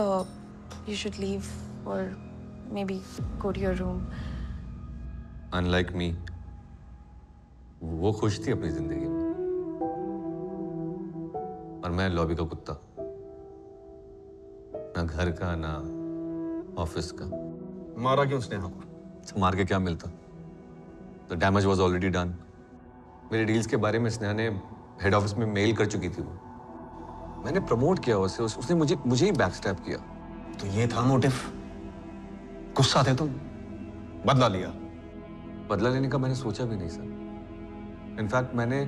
you should leave or maybe go to your room. Unlike me, वो खुश थी अपनी जिंदगी में और मैं lobby का कुत्ता, ना घर का ना ऑफिस का। मारा क्यों स्नेहा को? मार के क्या मिलता? The damage was already done. मेरे डील्स के बारे में स्नेहा ने हेड ऑफिस में मेल कर चुकी थी। वो मैंने प्रमोट किया उसे, उसने मुझे ही बैकस्टैप किया। तो ये था मोटिव? गुस्सा थे तुम? बदला लिया? बदला लेने का मैंने सोचा भी नहीं सर। इनफैक्ट मैंने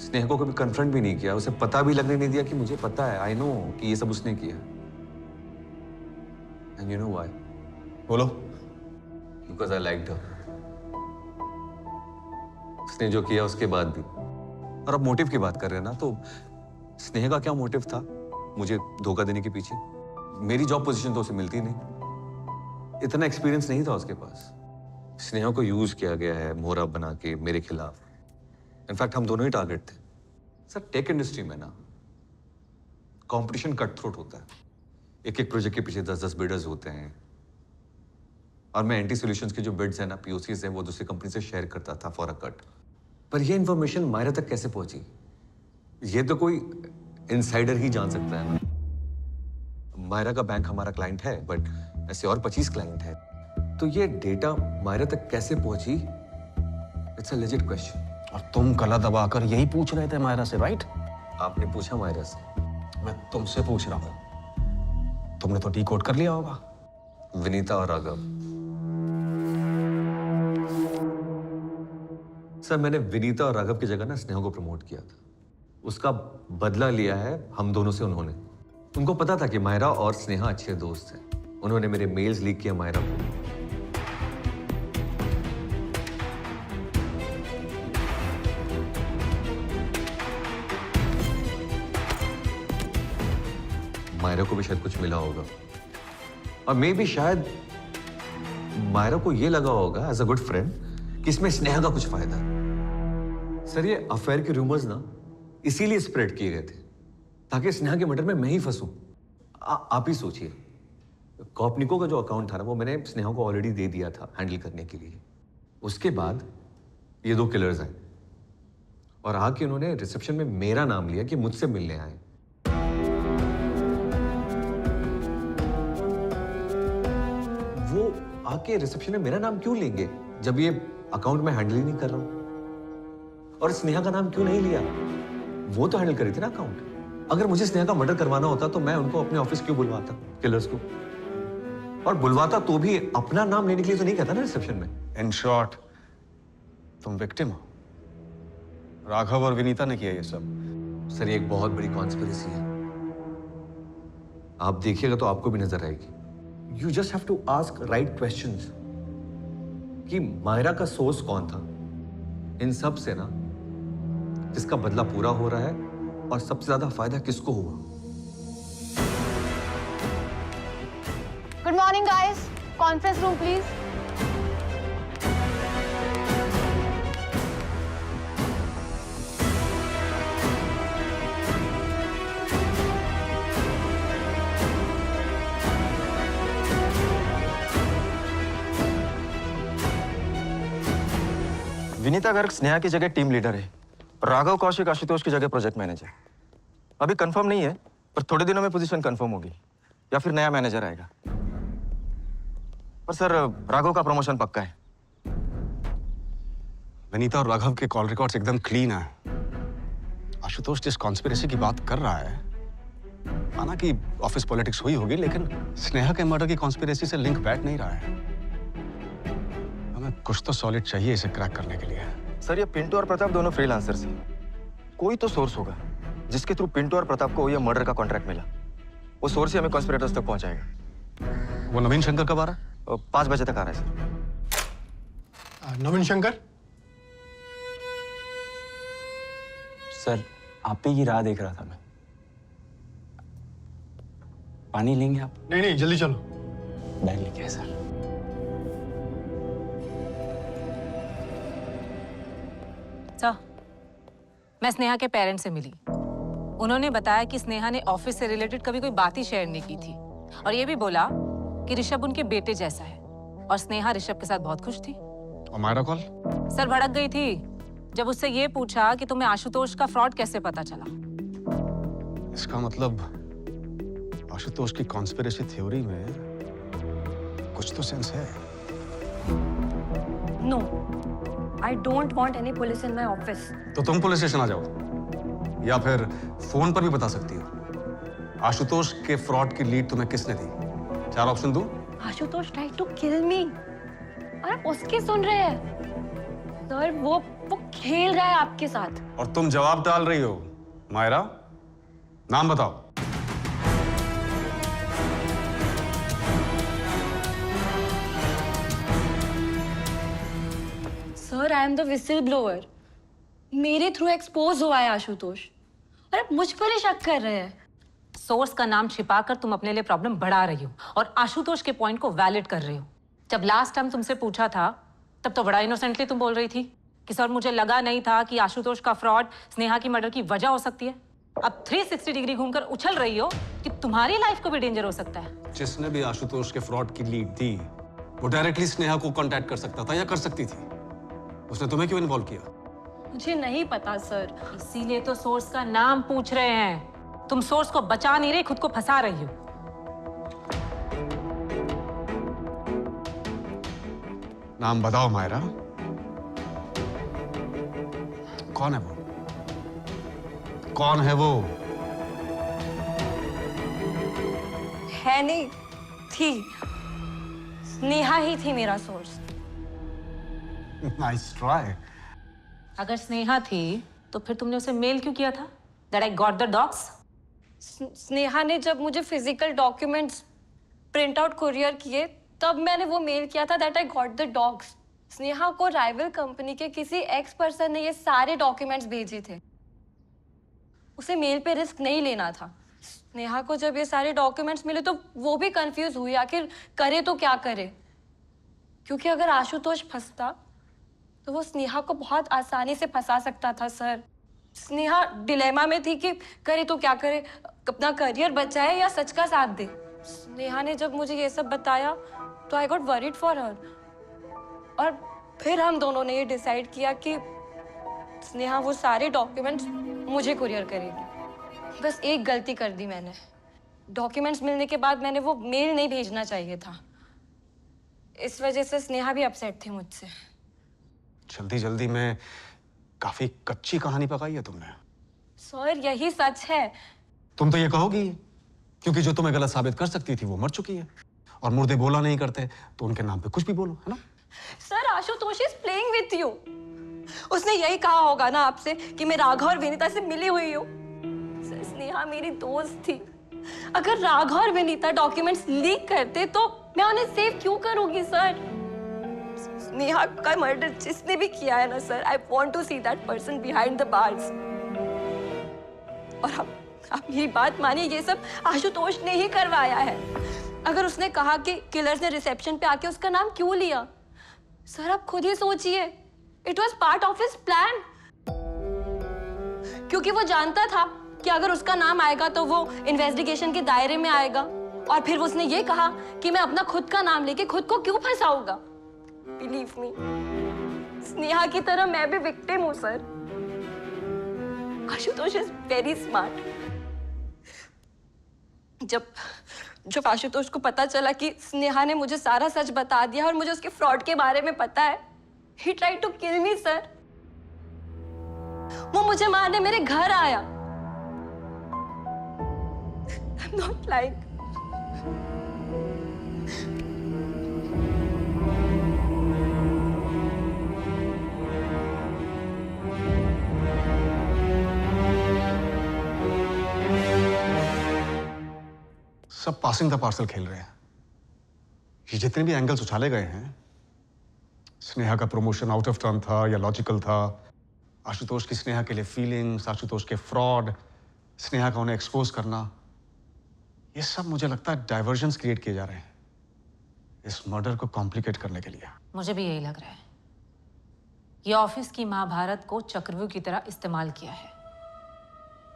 स्नेहा को कभी कन्फ्रंट भी नहीं किया, उसे पता भी लगने नहीं दिया कि मुझे पता है, आई नो कि ये सब उसने किया। And you know why? बोलो। बिकॉज आई लाइक्ड हर। उसने जो किया उसके बाद भी। और अब मोटिव की बात कर रहे हैं ना, तो स्नेहा का क्या मोटिव था मुझे धोखा देने के पीछे? मेरी जॉब पोजीशन तो उसे मिलती नहीं, इतना एक्सपीरियंस नहीं था उसके पास। स्नेहा को यूज किया गया है मोहरा बना के मेरे खिलाफ। इनफैक्ट हम दोनों ही टारगेट थे। सर, टेक इंडस्ट्री में ना कंपटीशन कट थ्रोट होता है। एक एक प्रोजेक्ट के पीछे 10-10 बिडर्स होते हैं, और मैं एंटी सॉल्यूशंस के जो बिड्स हैं ना, पीओसीज हैं, वो दूसरी कंपनी से शेयर करता था फॉर अ कट। पर ये इंफॉर्मेशन मायरा तक कैसे पहुंची? ये तो कोई इनसाइडर ही जान सकता है ना। मायरा का बैंक हमारा क्लाइंट है, बट ऐसे और 25 क्लाइंट है, तो ये डेटा मायरा तक कैसे पहुंची? It's a legit question. और तुम गला दबाकर यही पूछ रहे थे मायरा से, राइट? आपने पूछा मायरा से, मैं तुमसे पूछ रहा हूं। तुमने तो डिकोड कर लिया होगा। विनीता और राघव। सर, मैंने विनीता और राघव की जगह ना स्नेहा को प्रमोट किया था। उसका बदला लिया है हम दोनों से उन्होंने। उनको पता था कि मायरा और स्नेहा अच्छे दोस्त हैं। उन्होंने मेरे मेल्स लीक किया मायरा को। मायरा को भी शायद कुछ मिला होगा, और मे भी शायद मायरा को ये लगा होगा एज अ गुड फ्रेंड कि इसमें स्नेहा का कुछ फायदा है। सर, ये अफेयर के रूमर्स ना इसीलिए स्प्रेड किए गए थे ताकि स्नेहा के मर्डर में मैं ही फंसूं। आप ही सोचिए, कॉपनिको का जो अकाउंट था ना, वो मैंने स्नेहा को ऑलरेडी दे दिया था हैंडल करने के लिए। उसके बाद ये 2 किलर्स आए और आके उन्होंने रिसेप्शन में मेरा नाम लिया कि मुझसे मिलने आए। वो आके रिसेप्शन में मेरा नाम क्यों लेंगे जब ये अकाउंट में हैंडल ही नहीं कर रहा हूं? और स्नेहा का नाम क्यों नहीं लिया? वो तो हैंडल करी थी ना अकाउंट। अगर मुझे स्नेहा का मर्डर करवाना होता तो मैं उनको अपने ऑफिस क्यों बुलवाता, किलर्स को? और बुलवाता तो भी अपना नाम लेने के लिए तो नहीं कहता ना रिसेप्शन में। इन शॉर्ट, तुम विक्टिम हो। राघव और विनीता ने किया ये सब। सर, ये एक बहुत बड़ी कॉन्स्पिरेसी है। आप देखिएगा तो आपको भी नजर आएगी। You just have to ask right questions कि मायरा का सोर्स कौन था इन सब से ना, जिसका बदला पूरा हो रहा है, और सबसे ज्यादा फायदा किसको हुआ? Good morning guys, conference room please. Vinita Garg Sneha की जगह टीम लीडर है। राघव कौशिक आशुतोष की जगह प्रोजेक्ट मैनेजर। अभी कंफर्म नहीं है, पर थोड़े दिनों में पोजीशन कंफर्म होगी, या फिर नया मैनेजर आएगा। पर सर, राघव का प्रमोशन पक्का है। विनीता और राघव के कॉल रिकॉर्ड्स एकदम क्लीन है। आशुतोष जिस कॉन्स्पिरेसी की बात कर रहा है, माना कि ऑफिस पॉलिटिक्स हुई होगी, लेकिन स्नेहा के मर्डर की कॉन्स्पिरेसी से लिंक बैठ नहीं रहा है। हमें कुछ तो सॉलिड चाहिए इसे क्रैक करने के लिए। सर, ये पिंटू और प्रताप दोनों फ्रीलांसर्स हैं। कोई तो सोर्स होगा जिसके थ्रू पिंटू और प्रताप को ये मर्डर का कॉन्ट्रैक्ट मिला। वो सोर्स ही हमें कॉन्स्पिरेटर्स तक पहुंचाएगा। वो नवीन शंकर कब आ रहा है? 5 बजे तक आ रहा है सर। नवीन शंकर? सर, आप ही की राह देख रहा था मैं। पानी लेंगे आप? नहीं नहीं, जल्दी चलो। बैग लेके आए सर। सर, मैं स्नेहा के पेरेंट्स से मिली। उन्होंने बताया कि स्नेहा ने ऑफिस से रिलेटेड कभी कोई बात ही शेयर नहीं की थी, और ये भी बोला कि ऋषभ उनके बेटे जैसा है, और स्नेहा ऋषभ के साथ बहुत खुश थी। और मायरा कॉल? सर, भड़क गई थी जब उससे ये पूछा कि तुम्हें आशुतोष का फ्रॉड कैसे पता चला। इसका मतलब आशुतोष की कॉन्स्पिरेसी थ्योरी में कुछ तो सेंस है। No, I don't want any police in my office. तो तुम पुलिस स्टेशन आ जाओ, या फिर फोन पर भी बता सकती हो। आशुतोष के फ्रॉड की लीड तुम्हें किसने दी? 4 ऑप्शन दूं? आशुतोष ट्राइड टू किल मी, और आप उसकी सुन रहे हैं? सर, वो खेल रहा है आपके साथ। और तुम जवाब डाल रही हो। मायरा, नाम बताओ। Sir, I am the whistle blower. मेरे थ्रू एक्सपोज हुआ है आशुतोष, और आप मुझ पर ही शक कर रहे हैं। सोर्स का नाम छिपाकर तुम अपने लिए प्रॉब्लम बढ़ा रही हो और आशुतोष के पॉइंट को वैलिड कर रही हो। जब लास्ट टाइम तुमसे पूछा था तब तो बड़ा इनोसेंटली तुम बोल रही थी कि सर मुझे लगा नहीं था कि आशुतोष का फ्रॉड स्नेहा की मर्डर की वजह हो सकती है। अब 360 डिग्री घूमकर उछल रही हो कि तुम्हारी लाइफ को भी डेंजर हो सकता है। जिसने भी आशुतोष के फ्रॉड की लीड दी वो डायरेक्टली स्नेहा को कांटेक्ट कर सकता था या कर सकती थी। उसने तुम्हें क्यों इन्वॉल्व किया? मुझे नहीं पता सर। इसीलिए तो सोर्स का नाम पूछ रहे हैं। तुम सोर्स को बचा नहीं रही, खुद को फंसा रही हो। नाम बताओ मायरा, कौन है वो? कौन है वो? है नहीं, थी। स्नेहा ही थी मेरा सोर्स। Nice try. अगर स्नेहा थी तो फिर तुमने उसे मेल क्यों किया था? That I got the docs? Sneha ने जब मुझे physical documents print out courier किए तब मैंने वो मेल किया था that I got the docs. Sneha को राइवल कंपनी के किसी एक्स पर्सन ने ये सारे डॉक्यूमेंट्स भेजे थे। उसे मेल पे रिस्क नहीं लेना था। स्नेहा को जब ये सारे डॉक्यूमेंट्स मिले तो वो भी कंफ्यूज हुई आखिर करे तो क्या करे, क्योंकि अगर आशुतोष फंसता तो वो स्नेहा को बहुत आसानी से फंसा सकता था सर। स्नेहा डिलेमा में थी कि करे तो क्या करे, अपना करियर बचाए या सच का साथ दे। स्नेहा ने जब मुझे ये सब बताया तो I got worried for her, और फिर हम दोनों ने ये डिसाइड किया कि स्नेहा वो सारे डॉक्यूमेंट्स मुझे कुरियर करेगी। बस एक गलती कर दी मैंने। डॉक्यूमेंट्स मिलने के बाद मैंने वो मेल नहीं भेजना चाहिए था। इस वजह से स्नेहा भी अपसेट थी मुझसे। जल्दी जल्दी में काफी कच्ची कहानी पकाई है तुमने। सर यही सच है। तुम तो ये कहोगी क्योंकि जो तुम्हें गलत साबित कर सकती थी वो मर चुकी है, और मुर्दे बोला नहीं करते तो उनके नाम पे कुछ भी बोलो, है ना? Sir Ashutosh is playing with you. उसने यही कहा होगा ना आपसे कि मैं राघव और विनीता से मिली हुई हूँ। स्नेहा मेरी दोस्त थी। अगर राघव और विनीता डॉक्यूमेंट्स लीक करते तो मैं उन्हें सेव क्यों करूंगी सर? स्नेहा का मर्डर जिसने भी किया है ना sir, I want to see that person behind the bars. और आप मेरी बात मानिए, ये सब आशुतोष ने ही करवाया है। अगर उसने कहा कि किलर्स ने रिसेप्शन पे आके उसका नाम क्यों लिया, सर आप खुद ही सोचिए। It was part of his plan, क्योंकि वो जानता था कि अगर उसका नाम आएगा तो वो इन्वेस्टिगेशन के दायरे में आएगा, और फिर उसने ये कहा कि मैं अपना खुद का नाम लेके खुद को क्यों फंसाऊंगा। बिलीव मी, स्नेहा की तरह मैं भी विक्टिम हूं sir. Ashutosh is very smart. जब आशुतोष को पता चला कि स्नेहा ने मुझे सारा सच बता दिया और मुझे उसके फ्रॉड के बारे में पता है, he tried to kill me sir. वो मुझे मारने मेरे घर आया। I'm not lying। सब पासिंग द पार्सल खेल रहे हैं। ये जितने भी एंगल्स उछाले गए हैं, स्नेहा का प्रमोशन आउट ऑफ टर्न था या लॉजिकल था, आशुतोष की स्नेहा के लिए फीलिंग्स, आशुतोष के फ्रॉड, स्नेहा का उन्हें एक्सपोज करना, ये सब मुझे लगता है डाइवर्जन्स क्रिएट किए जा रहे हैं इस मर्डर को कॉम्प्लिकेट करने के लिए। मुझे भी यही लग रहा है। ये ऑफिस की महाभारत को चक्रव्यूह की तरह इस्तेमाल किया है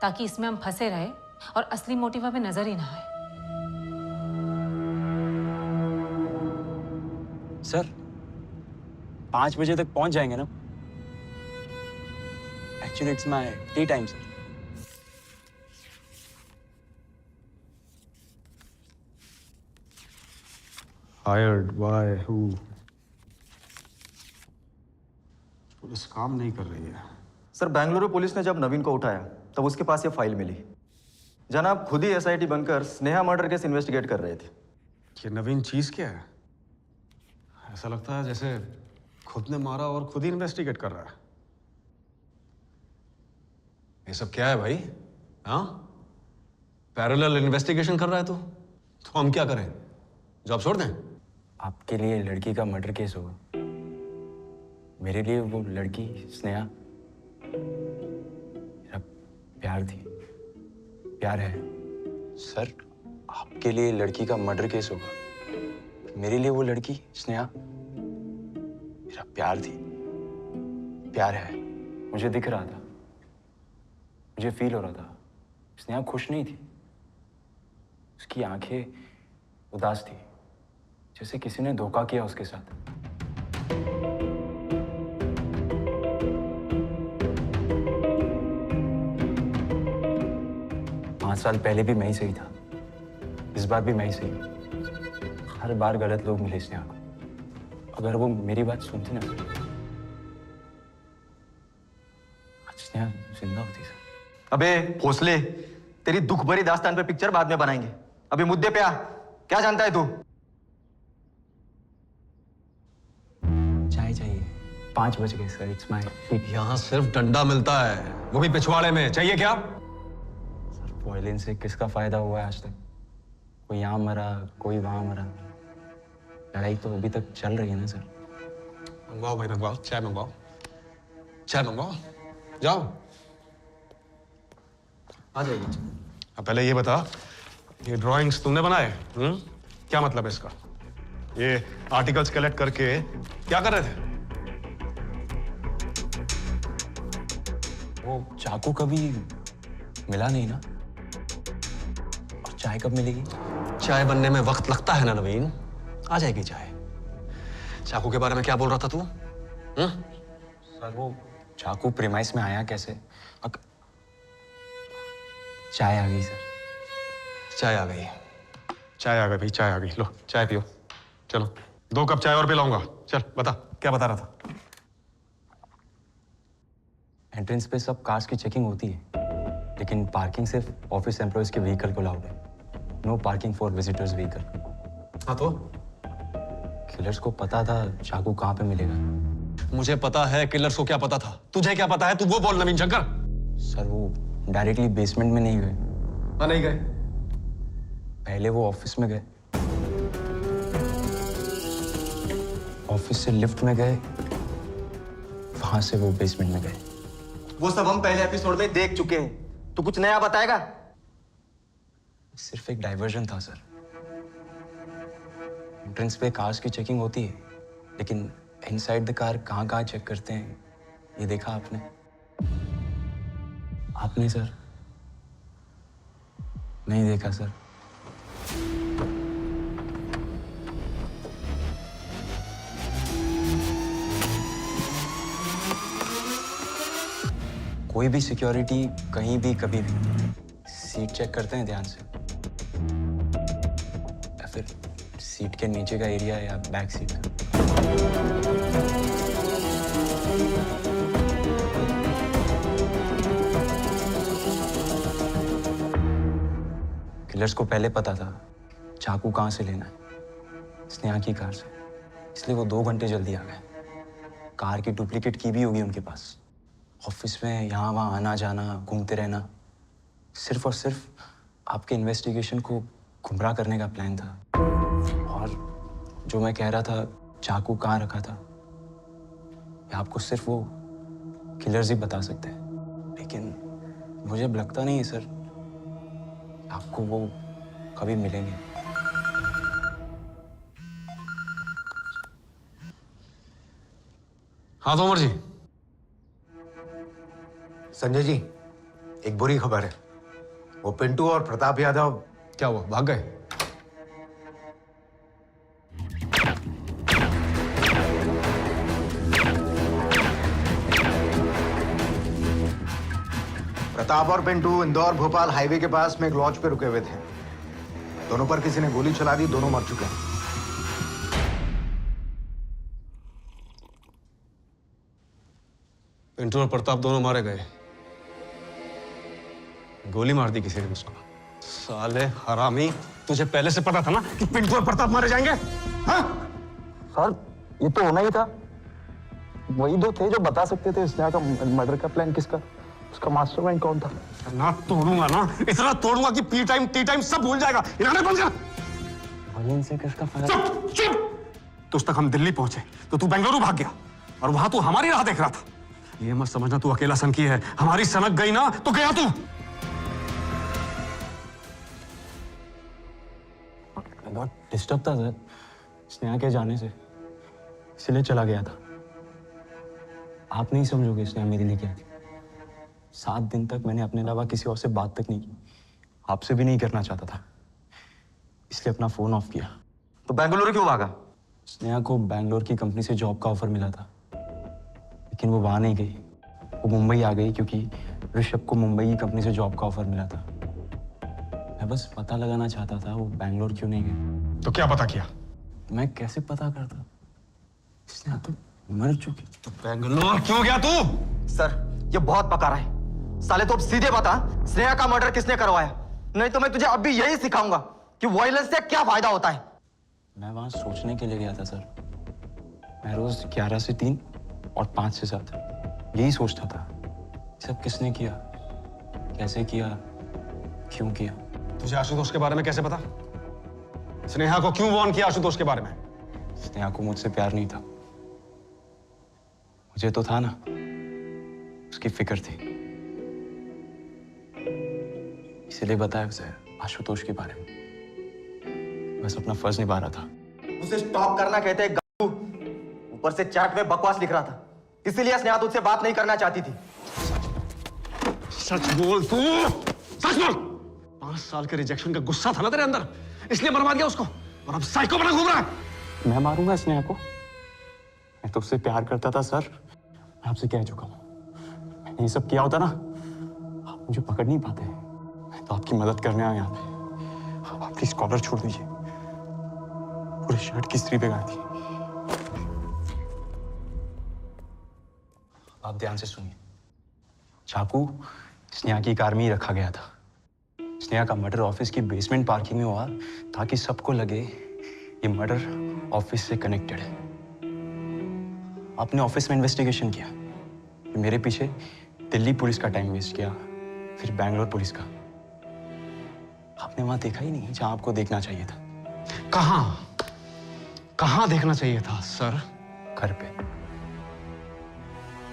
ताकि इसमें हम फंसे रहे और असली मोटिव हमें नजर ही ना आए। सर 5 बजे तक पहुंच जाएंगे ना? Actually it's my T time sir. Hired by who? Police काम नहीं कर रही है। सर बेंगलुरु पुलिस ने जब नवीन को उठाया तब उसके पास ये फाइल मिली। जनाब खुद ही एसआईटी बनकर स्नेहा मर्डर केस इन्वेस्टिगेट कर रहे थे। ये नवीन चीज क्या है? ऐसा लगता है जैसे खुद ने मारा और खुद ही इन्वेस्टिगेट कर रहा है। ये सब क्या है भाई? हाँ, पैरेलल इन्वेस्टिगेशन कर रहा है तो हम क्या करें? जॉब छोड़ दें? आपके लिए लड़की का मर्डर केस होगा, मेरे लिए वो लड़की स्नेहा प्यार थी, प्यार है। सर, आपके लिए लड़की का मर्डर केस होगा, मेरे लिए वो लड़की स्नेहा मेरा प्यार थी, प्यार है। मुझे दिख रहा था, मुझे फील हो रहा था, स्नेहा खुश नहीं थी। उसकी आंखें उदास थी, जैसे किसी ने धोखा किया उसके साथ। 5 साल पहले भी मैं ही सही था, इस बार भी मैं ही सही। हर बार गलत लोग मिले स्नेहा को। अगर वो मेरी बात सुनती ना, आज स्नेहा जिंदा होती सर। अबे भोसले, तेरी दुख भरी दास्तान पे पिक्चर बाद में बनाएंगे, अभी मुद्दे पे आ। क्या जानता है तू? चाय चाहिए। 5 बज गए सर, इट्स माय। यहाँ सिर्फ डंडा मिलता है, वो भी पिछवाड़े में। चाहिए क्या? सर, वायलेंस से किसका फायदा हुआ है आज तक? कोई यहाँ मरा, कोई वहां मरा। लड़ाई तो अभी तक चल रही है ना सर। मंगवाओ भाई, मंगवाओ, चाय मंगवाओ, चाय मंगवाओ, जाओ। आ जाएगी। अब पहले ये बता, ये ड्राइंग्स तुमने बनाए? क्या मतलब है इसका? ये आर्टिकल्स कलेक्ट करके क्या कर रहे थे? वो चाकू कभी मिला नहीं ना, और चाय कब मिलेगी? चाय बनने में वक्त लगता है ना नवीन, आ जाएगी चाय। चाकू के बारे में क्या बोल रहा था तू? सर, वो चाकू प्रीमाइस में आया कैसे? चाय आ गई सर। चाय आ गई, चाय आ गई भाई, चाय आ गई। लो चाय पियो, चलो 2 कप चाय और पिलाऊंगा। चल बता, क्या बता रहा था? एंट्रेंस पे सब कार्स की चेकिंग होती है, लेकिन पार्किंग सिर्फ ऑफिस एम्प्लॉयज के व्हीकल को अलाउड है। No parking for visitors vehicle. हाँ तो? किलर्स को पता था चाकू कहाँ पे मिलेगा। मुझे पता है किलर्स को क्या पता था, तुझे क्या पता है? तू वो बोल नवीन शंकर। सर, वो डायरेक्टली बेसमेंट में नहीं गए। हाँ, नहीं गए। पहले वो ऑफिस में गए, ऑफिस से लिफ्ट में गए, वहां से वो बेसमेंट में गए। वो सब हम पहले एपिसोड में देख चुके हैं, तू कुछ नया बताएगा? सिर्फ एक डाइवर्जन था सर। एंट्रेंस पे कार्स की चेकिंग होती है, लेकिन इनसाइड द कार कहाँ चेक करते हैं, ये देखा आपने? आपने सर? नहीं देखा सर। कोई भी सिक्योरिटी कहीं भी कभी भी सीट चेक करते हैं ध्यान से, या फिर सीट के नीचे का एरिया या बैक सीट का? किलर्स को पहले पता था चाकू कहाँ से लेना है, स्नेहा की कार से, इसलिए वो 2 घंटे जल्दी आ गए। कार की डुप्लीकेट की भी होगी उनके पास। ऑफिस में यहाँ वहाँ आना जाना, घूमते रहना, सिर्फ और सिर्फ आपके इन्वेस्टिगेशन को गुमराह करने का प्लान था। और जो मैं कह रहा था चाकू कहाँ रखा था, ये आपको सिर्फ वो किलर्स ही बता सकते हैं। लेकिन मुझे लगता नहीं है सर आपको वो कभी मिलेंगे। हाँ तोमर जी। संजय जी, एक बुरी खबर है। वो पिंटू और प्रताप यादव। क्या हुआ, भाग गए? प्रताप और पिंटू इंदौर भोपाल हाईवे के पास में एक लॉज पे रुके हुए थे। दोनों पर किसी ने गोली चला दी, दोनों मर चुके हैं। पिंटू और प्रताप दोनों मारे गए। गोली मार दी किसी ने उसको। साले हरामी, तुझे पहले से पता था ना कि पिंटू और प्रताप मारे जाएंगे? हाँ? सर, ये तो होना ही था। वही 2 थे जो बता सकते थे स्नेहा का मर्डर का प्लान किसका, उसका मास्टरमाइंड कौन था। ना तोड़ूंगा ना, इतना तोड़ूंगा कि पी टाइम टी टाइम सब भूल जाएगा। इन्होंने बंद कर। से किसका फायदा? चुप चुप। तो उस तक हम दिल्ली पहुंचे तो तू बेंगलुरु भाग गया और वहां तू हमारी राह देख रहा था। ये मत समझना तू अकेला सनकी है, हमारी सनक गई ना तो गया तू। डिस्टर्ब था सर, स्नेहा के जाने से, इसलिए चला गया था। आप नहीं समझोगे स्नेहा मेरे लिए क्या थी। 7 दिन तक मैंने अपने अलावा किसी और से बात तक नहीं की, आपसे भी नहीं करना चाहता था, इसलिए अपना फोन ऑफ किया। तो बेंगलुरु क्यों भागा? स्नेहा को बैंगलोर की कंपनी से जॉब का ऑफर मिला था, लेकिन वो वहां नहीं गई, वो मुंबई आ गई क्योंकि ऋषभ को मुंबई की कंपनी से जॉब का ऑफर मिला था। मैं बस पता लगाना चाहता था वो बैंगलोर क्यों नहीं गई। तो क्या पता किया? मैं कैसे पता करता? स्नेहा तो मर चुकी। तो बेंगलोर क्यों गया तू? सर ये बहुत पका रहा है। साले तो अब सीधे बता, स्नेहा का मर्डर किसने करवाया? नहीं तो मैं तुझे अब भी यही सिखाऊंगा कि वायलेंस से क्या फायदा होता है। मैं वहां सोचने के लिए गया था सर। मैं रोज 11 से 3 और 5 से 7 यही सोचता था, सब किसने किया, कैसे किया, क्यों किया। तुझे आशुतोष के बारे में कैसे पता? स्नेहा को क्यों वार्न किया आशुतोष के बारे में? स्नेहा को मुझसे प्यार नहीं था, मुझे तो था ना, उसकी फिक्र थी, इसलिए बताया उसे आशुतोष के बारे में। बस अपना फर्ज निभा रहा था। उसे स्टॉप करना कहते हैं गालू। ऊपर से चैट में बकवास लिख रहा था, इसीलिए स्नेहा तुझसे बात नहीं करना चाहती थी। सच बोल तू, सच बोल। 5 साल के रिजेक्शन का गुस्सा था ना तेरे अंदर, इसलिए मरवा दिया उसको, और अब साइको बना घूम रहा है। मैं मारूंगा स्नेहा को? मैं तो उससे प्यार करता था सर, मैं आपसे कह चुका हूं। मैंने ये सब किया होता ना, आप मुझे पकड़ नहीं पाते। मैं तो आपकी मदद करने आया यहाँ पे। आप प्लीज कॉलर छोड़ दीजिए, पूरे शर्ट की स्त्री पे गई थी। आप ध्यान से सुनिए। चाकू स्नेहा की कार में ही रखा गया था। स्नेहा का मर्डर ऑफिस की बेसमेंट पार्किंग में हुआ ताकि सबको लगे ये मर्डर ऑफिस से कनेक्टेड है। आपने ऑफिस में इन्वेस्टिगेशन किया, मेरे पीछे दिल्ली पुलिस का टाइम वेस्ट किया, फिर बैंगलोर पुलिस का। आपने वहां देखा ही नहीं जहां आपको देखना चाहिए था। कहां देखना चाहिए था सर? घर पे।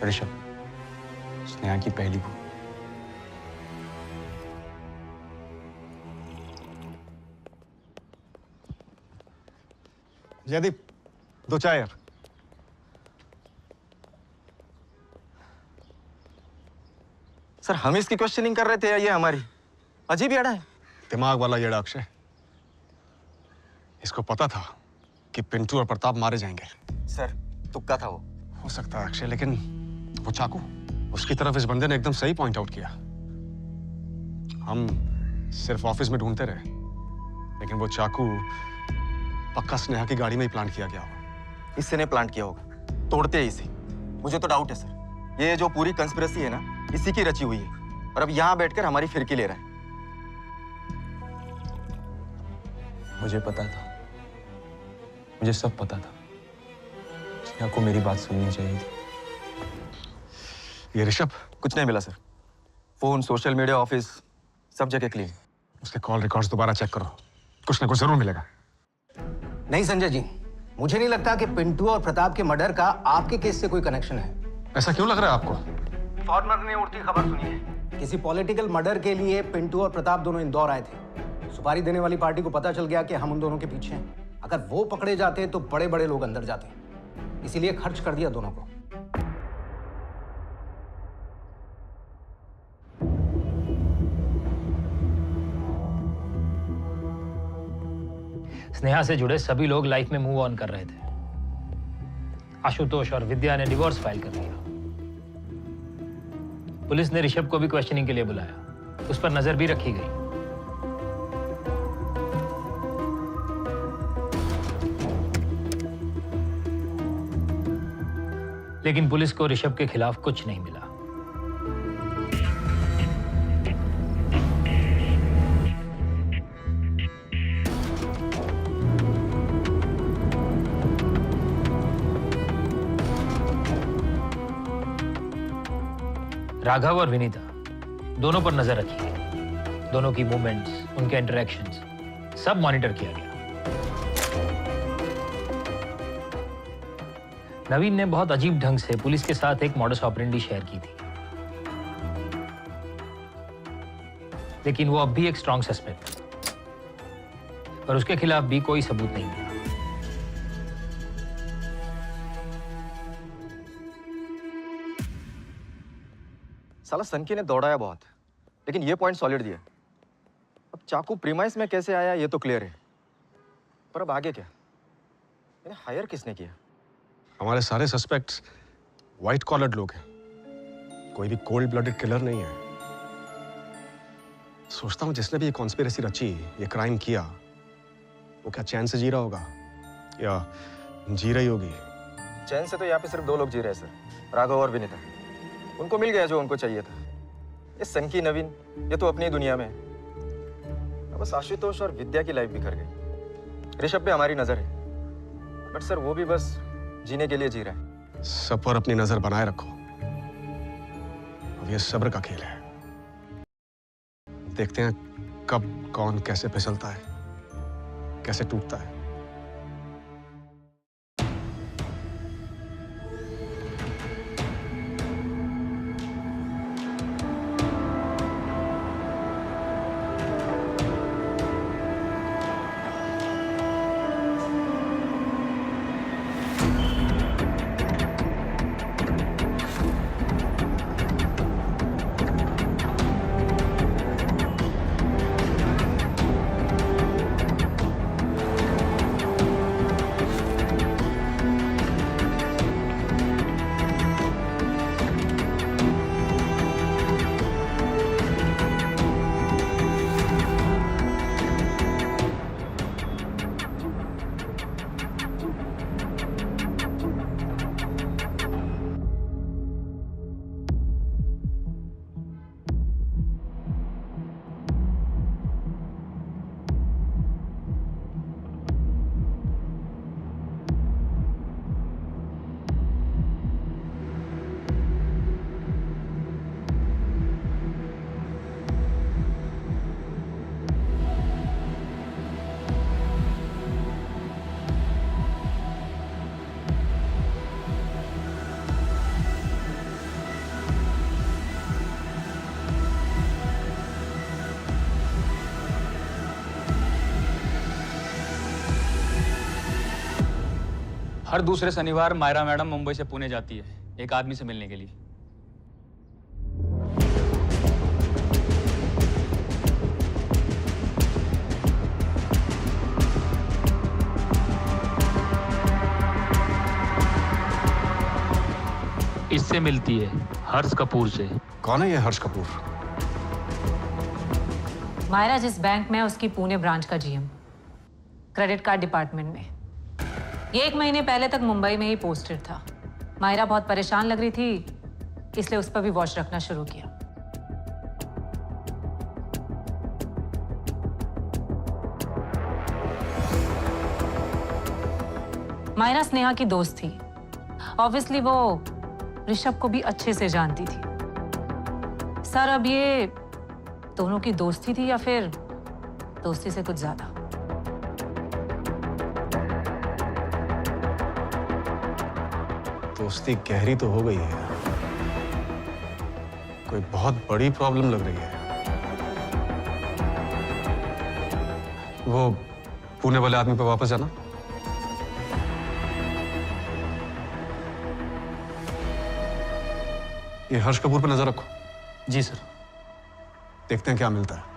ऋषभ, स्नेहा की पहली बहू। जयदीप, 2 चाय यार। सर हम इसकी क्वेश्चनिंग कर रहे थे या ये हमारी? अजीब येड़ा है। दिमाग वाला येड़ा अक्षय। इसको पता था कि पिंटू और प्रताप मारे जाएंगे। सर तुक्का था वो। हो सकता है अक्षय, लेकिन वो चाकू, उसकी तरफ इस बंदे ने एकदम सही पॉइंट आउट किया। हम सिर्फ ऑफिस में ढूंढते रहे, लेकिन वो चाकू पक्का स्नेहा की गाड़ी में ही प्लांट किया गया होगा। इससे ने प्लांट किया होगा, तोड़ते ही इसी। मुझे तो डाउट है सर, ये जो पूरी कंस्पिरेसी है ना, इसी की रची हुई है, और अब यहाँ बैठकर हमारी फिरकी ले रहा है। मुझे पता था, मुझे सब पता था। स्नेहा को मेरी बात सुननी चाहिए थी। ये ऋषभ? कुछ नहीं मिला sir. Phone, social media, office, सब जगह क्लीन। उसके कॉल रिकॉर्ड्स दोबारा चेक करो, कुछ ना कुछ जरूर मिलेगा। नहीं संजय जी, मुझे नहीं लगता कि पिंटू और प्रताप के मर्डर का आपके केस से कोई कनेक्शन है। ऐसा क्यों लग रहा है आपको? फॉरनर ने उड़ती खबर सुनी है। किसी पॉलिटिकल मर्डर के लिए पिंटू और प्रताप दोनों इंदौर आए थे। सुपारी देने वाली पार्टी को पता चल गया कि हम उन दोनों के पीछे हैं। अगर वो पकड़े जाते तो बड़े बड़े लोग अंदर जाते, इसीलिए खर्च कर दिया दोनों को। स्नेहा से जुड़े सभी लोग लाइफ में मूव ऑन कर रहे थे। आशुतोष और विद्या ने डिवोर्स फाइल कर दिया। पुलिस ने ऋषभ को भी क्वेश्चनिंग के लिए बुलाया, उस पर नजर भी रखी गई। लेकिन पुलिस को ऋषभ के खिलाफ कुछ नहीं मिला। राघव और विनीता दोनों पर नजर रखी गई। दोनों की मूवमेंट्स, उनके इंटरेक्शंस सब मॉनिटर किया गया। नवीन ने बहुत अजीब ढंग से पुलिस के साथ एक मॉडस ऑपरेंडी शेयर की थी, लेकिन वो अब भी एक स्ट्रॉन्ग सस्पेक्ट है। पर उसके खिलाफ भी कोई सबूत नहीं मिला। साला सनकी ने दौड़ाया बहुत, लेकिन ये पॉइंट सॉलिड दिया। अब चाकू प्रीमाइस में कैसे आया ये तो क्लियर है, पर अब आगे क्या? इन्हें हायर किसने किया? हमारे सारे सस्पेक्ट्स व्हाइट कॉलर्ड लोग हैं, कोई भी कोल्ड ब्लडेड किलर नहीं है। सोचता हूँ जिसने भी ये कॉन्स्पिरेसी रची, ये क्राइम किया, वो क्या चैन से जी रहा होगा या जी रही होगी? चैन से तो यहाँ पे सिर्फ 2 लोग जी रहे हैं सर, राघव और विनीता। उनको मिल गया जो उनको चाहिए था। ये सनकी, नवीन, ये तो अपनी दुनिया में है। अब बस आशुतोष और विद्या की लाइफ बिखर गई। ऋषभ पे हमारी नजर है, बट सर वो भी बस जीने के लिए जी रहा है। सब पर अपनी नजर बनाए रखो, अब ये सब्र का खेल है। देखते हैं कब कौन कैसे फिसलता है, कैसे टूटता है। हर दूसरे शनिवार मायरा मैडम मुंबई से पुणे जाती है एक आदमी से मिलने के लिए। इससे मिलती है हर्ष कपूर से। कौन है ये हर्ष कपूर? मायरा जिस बैंक में है उसकी पुणे ब्रांच का जीएम, क्रेडिट कार्ड डिपार्टमेंट में। ये 1 महीने पहले तक मुंबई में ही पोस्टेड था। मायरा बहुत परेशान लग रही थी, इसलिए उस पर भी वॉच रखना शुरू किया। मायरा स्नेहा की दोस्त थी। ऑब्वियसली वो ऋषभ को भी अच्छे से जानती थी। सर, अब ये दोनों की दोस्ती थी या फिर दोस्ती से कुछ ज्यादा? दोस्ती गहरी तो हो गई है, कोई बहुत बड़ी प्रॉब्लम लग रही है। वो पुणे वाले आदमी पे वापस जाना। ये हर्ष कपूर पे नजर रखो। जी सर। देखते हैं क्या मिलता है।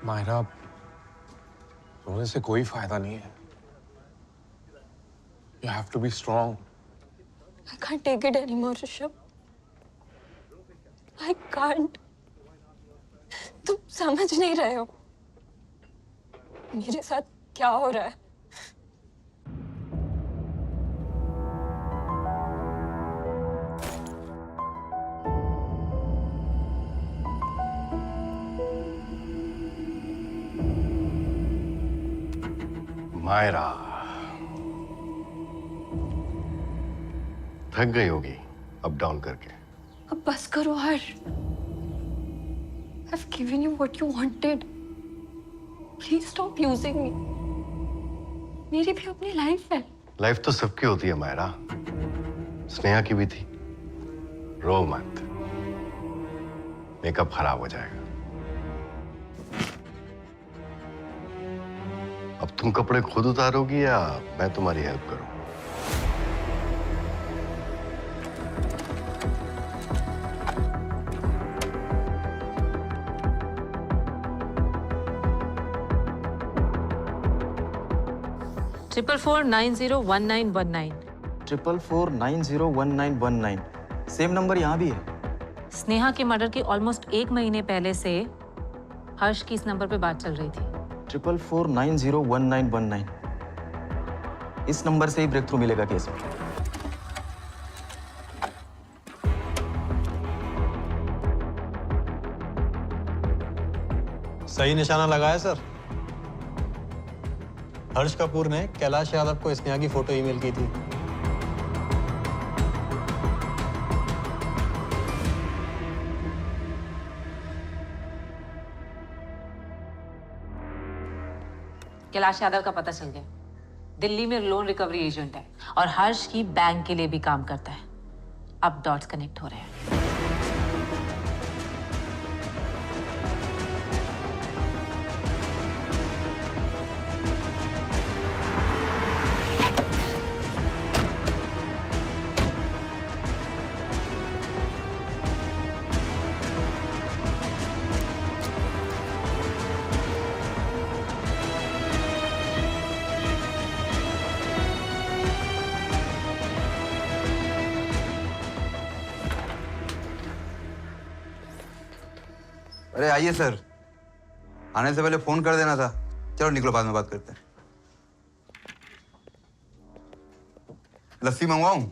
मायरा, रोने से कोई फायदा नहीं है। You have to be strong. I can't take it anymore, Rishabh. I can't. तुम समझ नहीं रहे हो मेरे साथ क्या हो रहा है। मायरा, थक गई होगी अप डाउन करके। अब बस करो हर्ष। I've given you what you wanted. Please stop using me. मेरी भी अपनी लाइफ है। लाइफ तो सबकी होती है मायरा, स्नेहा की भी थी। रो मत, मेकअप खराब हो जाएगा। अब तुम कपड़े खुद उतारोगी या मैं तुम्हारी हेल्प करूं? ट्रिपल 4901919 444901919 सेम नंबर यहाँ भी है। स्नेहा के मर्डर के ऑलमोस्ट 1 महीने पहले से हर्ष की इस नंबर पे बात चल रही थी। 444901919 इस नंबर से ही ब्रेक थ्रू मिलेगा केस में। सही निशाना लगाया सर। हर्ष कपूर ने कैलाश यादव को स्नेहा की फोटो ईमेल की थी। कैलाश यादव का पता चल गया। दिल्ली में लोन रिकवरी एजेंट है और हर्ष की बैंक के लिए भी काम करता है। अब डॉट्स कनेक्ट हो रहे हैं। अरे आइए सर, आने से पहले फोन कर देना था। चलो निकलो, बाद में बात करते हैं। लस्सी मंगवाऊं?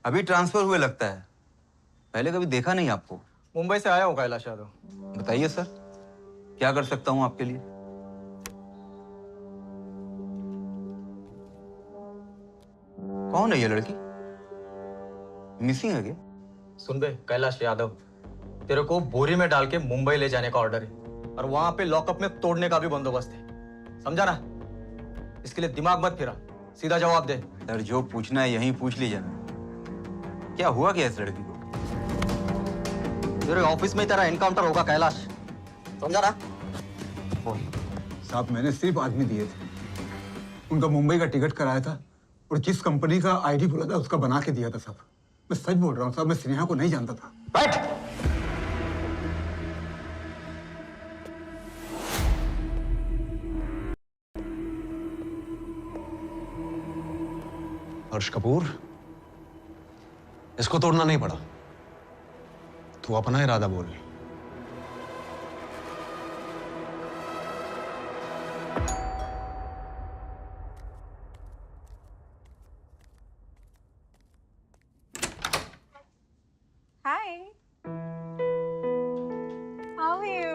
अभी ट्रांसफर हुए लगता है, पहले कभी देखा नहीं आपको। मुंबई से आया हूँ कैलाश यादव। बताइए सर, क्या कर सकता हूँ आपके लिए? कौन है ये लड़की? मिसिंग है क्या? सुन बे कैलाश यादव, तेरे को बोरी में डाल के मुंबई ले जाने का ऑर्डर है और वहां पे लॉकअप में तोड़ने का भी बंदोबस्त है, समझा ना? इसके लिए दिमाग मत फिरा, सीधा जवाब दे। सर जो पूछना है यहीं पूछ लीजिए ना। क्या हुआ क्या इस लड़की को? तेरे ऑफिस में ही तेरा एनकाउंटर होगा कैलाश, समझा ना? साहब मैंने सिर्फ आदमी दिए थे, उनका मुंबई का टिकट कराया था और जिस कंपनी का आईडी बोला था उसका बना के दिया था साहब। मैं सच बोल रहा हूँ साहब, मैं स्नेहा को नहीं जानता था। बैठ। हर्ष कपूर, इसको तोड़ना नहीं पड़ा, तू अपना इरादा बोल। Hi. How are you?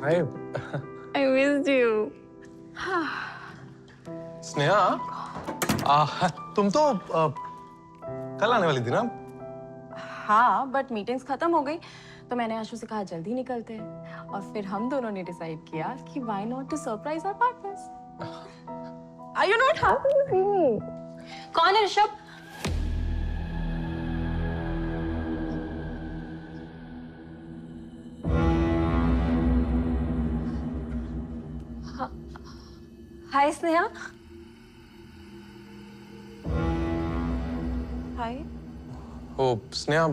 Hi I missed you. Sneha, तुम तो कल आने वाली थी ना? हाँ, बट मीटिंग्स खत्म हो गई तो मैंने आशु से कहा जल्दी निकलते हैं और फिर हम दोनों ने डिसाइड किया कि why not to surprise our partners. Are you not happy with me? कौन है ऋषभ? हाय स्नेहा। हाय। ओ स्नेहा,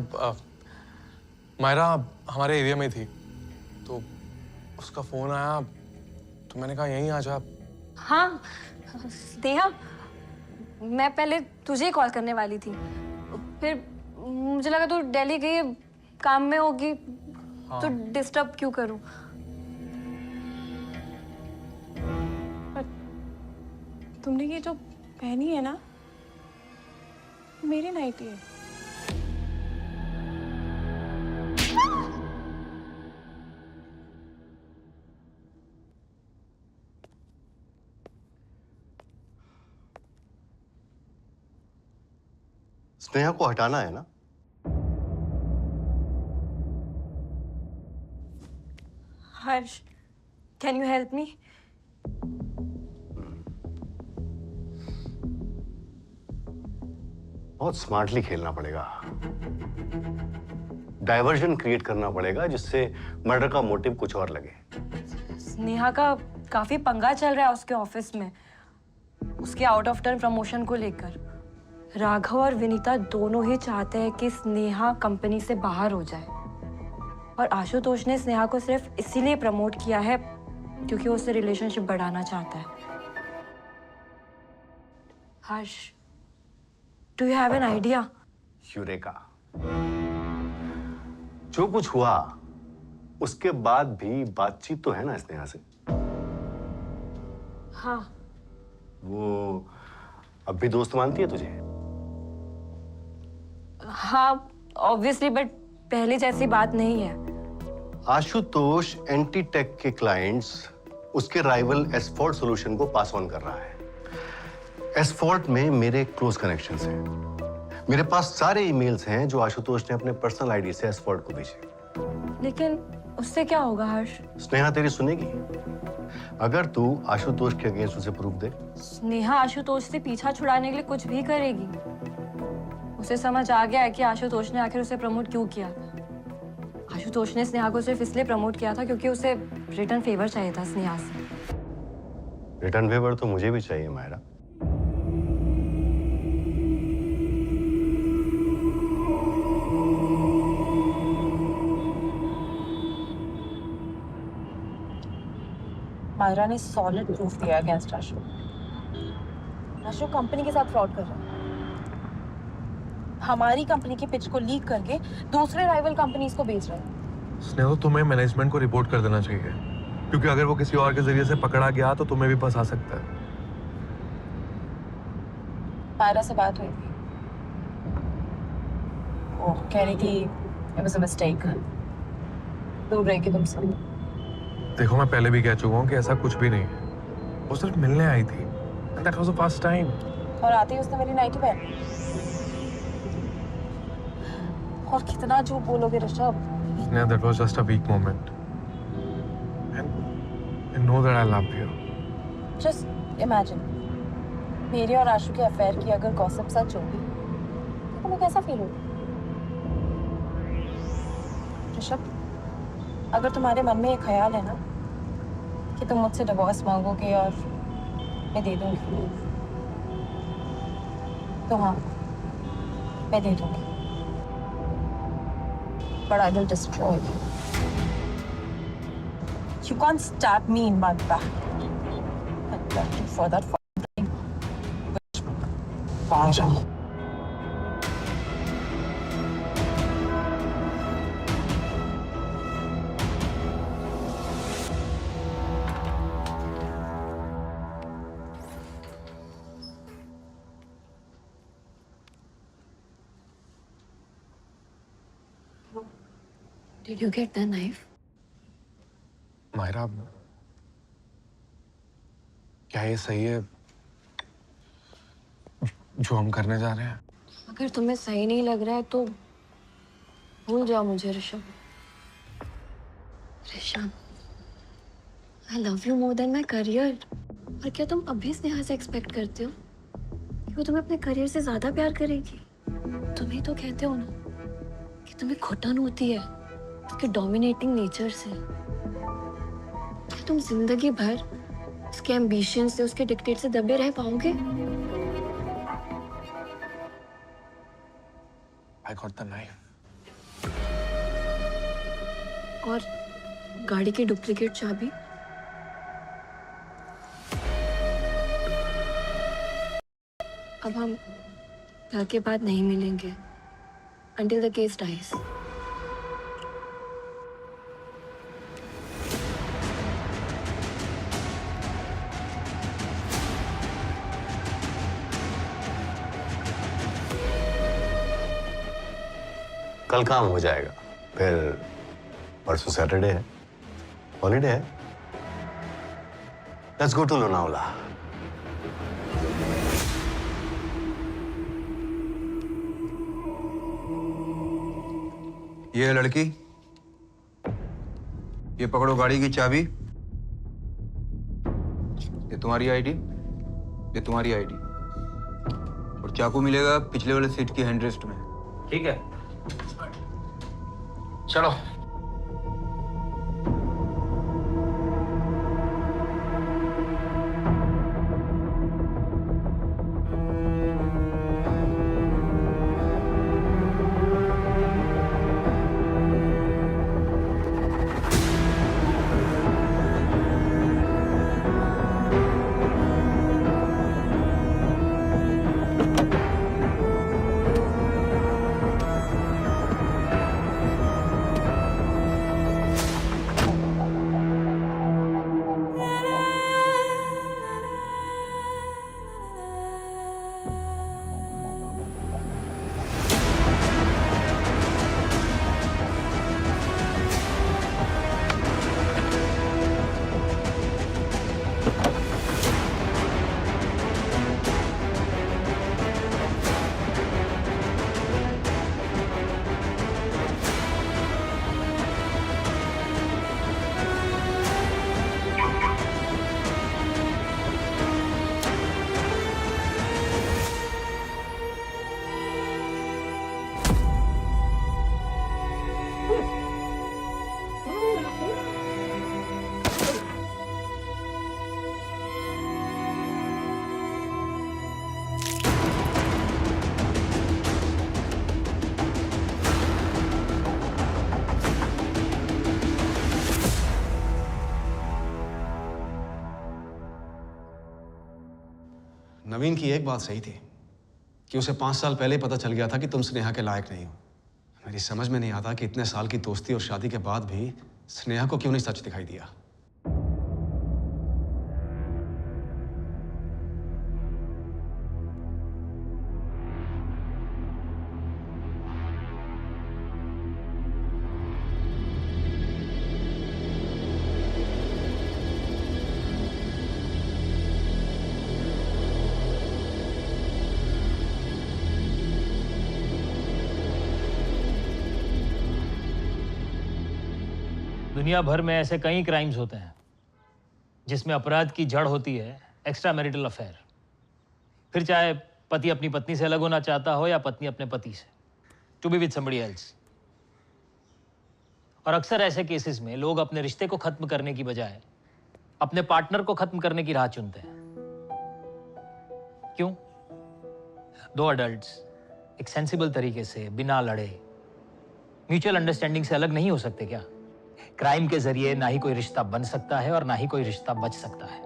मायरा हमारे एरिया में थी तो उसका फोन आया तो मैंने कहा यहीं आ जा। हाँ स्नेहा, मैं पहले तुझे कॉल करने वाली थी, फिर मुझे लगा तू दिल्ली गई काम में होगी, तो डिस्टर्ब क्यों करूं। तुमने ये जो पहनी है ना, मेरी नाइटी है। स्नेहा को हटाना है ना? हर्ष, कैन यू हेल्प मी? बहुत स्मार्टली खेलना पड़ेगा। डाइवर्जन क्रिएट करना पड़ेगा जिससे मर्डर का मोटिव कुछ और लगे। स्नेहा का काफी पंगा चल रहा है उसके ऑफिस में, उसके आउट ऑफ टर्न प्रमोशन को लेकर। राघव और विनीता दोनों ही चाहते हैं कि स्नेहा कंपनी से बाहर हो जाए, और आशुतोष ने स्नेहा को सिर्फ इसीलिए प्रमोट किया है क्योंकि वो उससे रिलेशनशिप बढ़ाना चाहता है। Harsh, do you have an idea? Eureka, जो कुछ हुआ उसके बाद भी बातचीत तो है ना स्नेहा से? हाँ। वो अब भी दोस्त मानती है तुझे? हाँ, ऑब्वियसली, बट पहले जैसी बात नहीं है। आशुतोष एंटीटेक के क्लाइंट्स उसके राइवल एसफोर्ट सॉल्यूशन को पास ऑन कर रहा है। एसफोर्ट में मेरे क्लोज कनेक्शंस हैं। मेरे पास सारे ईमेल्स हैं जो आशुतोष ने अपने पर्सनल आईडी से एसफोर्ट को भेजे। लेकिन उससे क्या होगा हर्ष? स्नेहा तेरी सुनेगी अगर तू आशुतोष के अगेंस्ट उसे प्रूफ दे। स्नेहा आशुतोष से पीछा छुड़ाने के लिए कुछ भी करेगी। उसे समझ आ गया है कि आशुतोष ने आखिर उसे प्रमोट क्यों किया था। आशुतोष ने स्नेहा को सिर्फ इसलिए प्रमोट किया था क्योंकि उसे रिटर्न फेवर चाहिए था स्नेहा से। रिटर्न फेवर तो मुझे भी चाहिए मायरा। मायरा ने सॉलिड प्रूफ दिया अगेंस्ट आशु। आशु कंपनी के साथ फ्रॉड कर रहा है। हमारी कंपनी की पिच को लीक करके दूसरे राइवल कंपनीज को बेच रहा है। स्नेहा, तुम्हें मैनेजमेंट को रिपोर्ट कर देना चाहिए, क्योंकि अगर वो किसी और के जरिए से पकड़ा गया तो तुम्हें भी फंसा सकता है। मायरा से बात हुई थी, वो कह रही थी it was a mistake, दूर रह के तुमसे। देखो, मैं पहले भी कह चुका हूँ कि ऐसा कुछ भी नहीं है। वो सिर्फ मिलने आई थी। And that was the first time. और आते ही उसने मेरी नाइटी पहनी। और कितना झूठ बोलोगे Rishabh? Yeah, that was just a weak moment. And I know that I love you. Just imagine, मेरे और आशु के अफेयर की अगर गॉसिप सच होगी तो तुम्हें कैसा फील होगा? ऋषभ, अगर तुम्हारे मन में ये ख्याल है ना कि तुम मुझसे डिवोर्स मांगोगे और मैं दे दूंगी, तो हाँ, मैं दे दूंगी, but I will destroy you. You can't stab me in my back and thank you for that thing. Did you get the knife? Myra, क्या ये सही है जो हम करने जा रहे हैं? अगर तुम्हें सही नहीं लग रहा है तो भूल जाओ मुझे Rishabh. Rishabh, I love you more than my career। और क्या तुम अभी स्नेहा से एक्सपेक्ट करते हो कि वो तुम्हें अपने करियर से ज्यादा प्यार करेगी? तुम ही तो कहते हो ना कि तुम्हें घुटन होती है उसके डोमिनेटिंग नेचर से। क्या तुम जिंदगी भर उसके एम्बिशन से, उसके डिक्टेट से दबे रह पाओगे? I got the knife. और गाड़ी की डुप्लीकेट चाबी? अब हम घर के बाद नहीं मिलेंगे until the case dies। कल काम हो जाएगा, फिर परसों सैटरडे है, हॉलीडे है। Let's go to Lonavala. ये है लड़की, ये पकड़ो गाड़ी की चाबी, ये तुम्हारी आईडी, ये तुम्हारी आईडी, और चाकू मिलेगा पिछले वाले सीट की हैंडरेस्ट में। ठीक है, चलो। नवीन की एक बात सही थी कि उसे 5 साल पहले ही पता चल गया था कि तुम स्नेहा के लायक नहीं हो। मेरी समझ में नहीं आता कि इतने साल की दोस्ती और शादी के बाद भी स्नेहा को क्यों नहीं सच दिखाई दिया। दुनिया भर में ऐसे कई क्राइम्स होते हैं जिसमें अपराध की जड़ होती है एक्स्ट्रा मैरिटल अफेयर। फिर चाहे पति अपनी पत्नी से अलग होना चाहता हो या पत्नी अपने पति से, to be with somebody else. और अक्सर ऐसे केसेस में लोग अपने रिश्ते को खत्म करने की बजाय अपने पार्टनर को खत्म करने की राह चुनते हैं। क्यों? दो अडल्ट्स एक सेंसिबल तरीके से बिना लड़े म्यूचुअल अंडरस्टैंडिंग से अलग नहीं हो सकते क्या? क्राइम के जरिए ना ही कोई रिश्ता बन सकता है और ना ही कोई रिश्ता बच सकता है।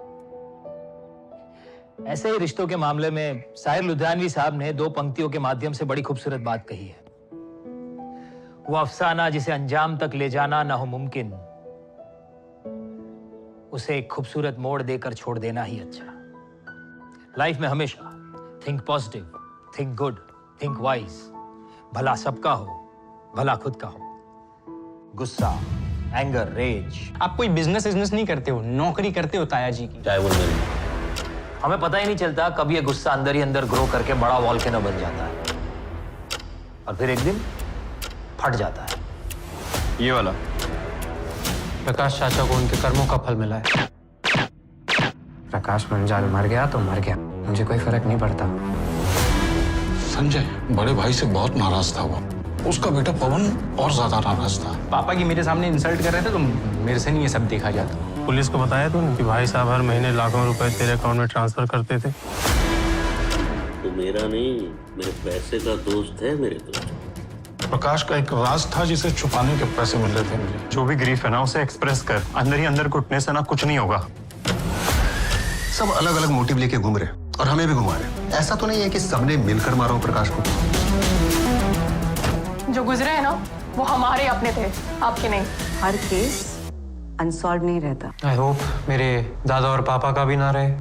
ऐसे ही रिश्तों के मामले में साहिर लुधियानवी साहब ने 2 पंक्तियों के माध्यम से बड़ी खूबसूरत बात कही है। वो अफसाना जिसे अंजाम तक ले जाना ना हो मुमकिन, उसे एक खूबसूरत मोड़ देकर छोड़ देना ही अच्छा। लाइफ में हमेशा think positive, think good, think wise. भला सबका हो, भला खुद का हो। गुस्सा, एंगर, रेज। आप कोई बिजनेस नहीं करते हो, नौकरी करते हो ताया जी की। चाहे वो हमें पता ही नहीं चलता कब ये गुस्सा अंदर ही अंदर ग्रो करके बड़ा वॉल्केनो बन जाता है और फिर एक दिन फट जाता है। ये वाला प्रकाश चाचा को उनके कर्मों का फल मिला है। प्रकाश मंजाल मर गया तो मर गया, मुझे कोई फर्क नहीं पड़ता। संजय बड़े भाई से बहुत नाराज था वो, उसका बेटा पवन और ज्यादा नाराज था। पापा की मेरे सामने इंसल्ट कर रहे थे तो मेरे से नहीं ये सब देखा जाता। पुलिस को बताया तूने कि भाई साहब हर महीने लाखों रुपए तेरे अकाउंट में ट्रांसफर करते थे? तो मेरा नहीं, मेरे पैसे का दोस्त है मेरे दोस्त। प्रकाश का एक राज था जिसे छुपाने के पैसे मिल रहे थे मुझे। जो भी ग्रीफ है ना उसे एक्सप्रेस कर, अंदर ही अंदर घुटने से ना कुछ नहीं होगा। सब अलग अलग मोटिव लेके घूम रहे और हमें भी घुमा रहे। ऐसा तो नहीं है कि सबने मिलकर मारा हो प्रकाश को। जो गुजरे हैं ना वो हमारे अपने थे, आपके नहीं। हर केस अनसॉल्व नहीं रहता। आई होप मेरे दादा और पापा का भी ना रहे।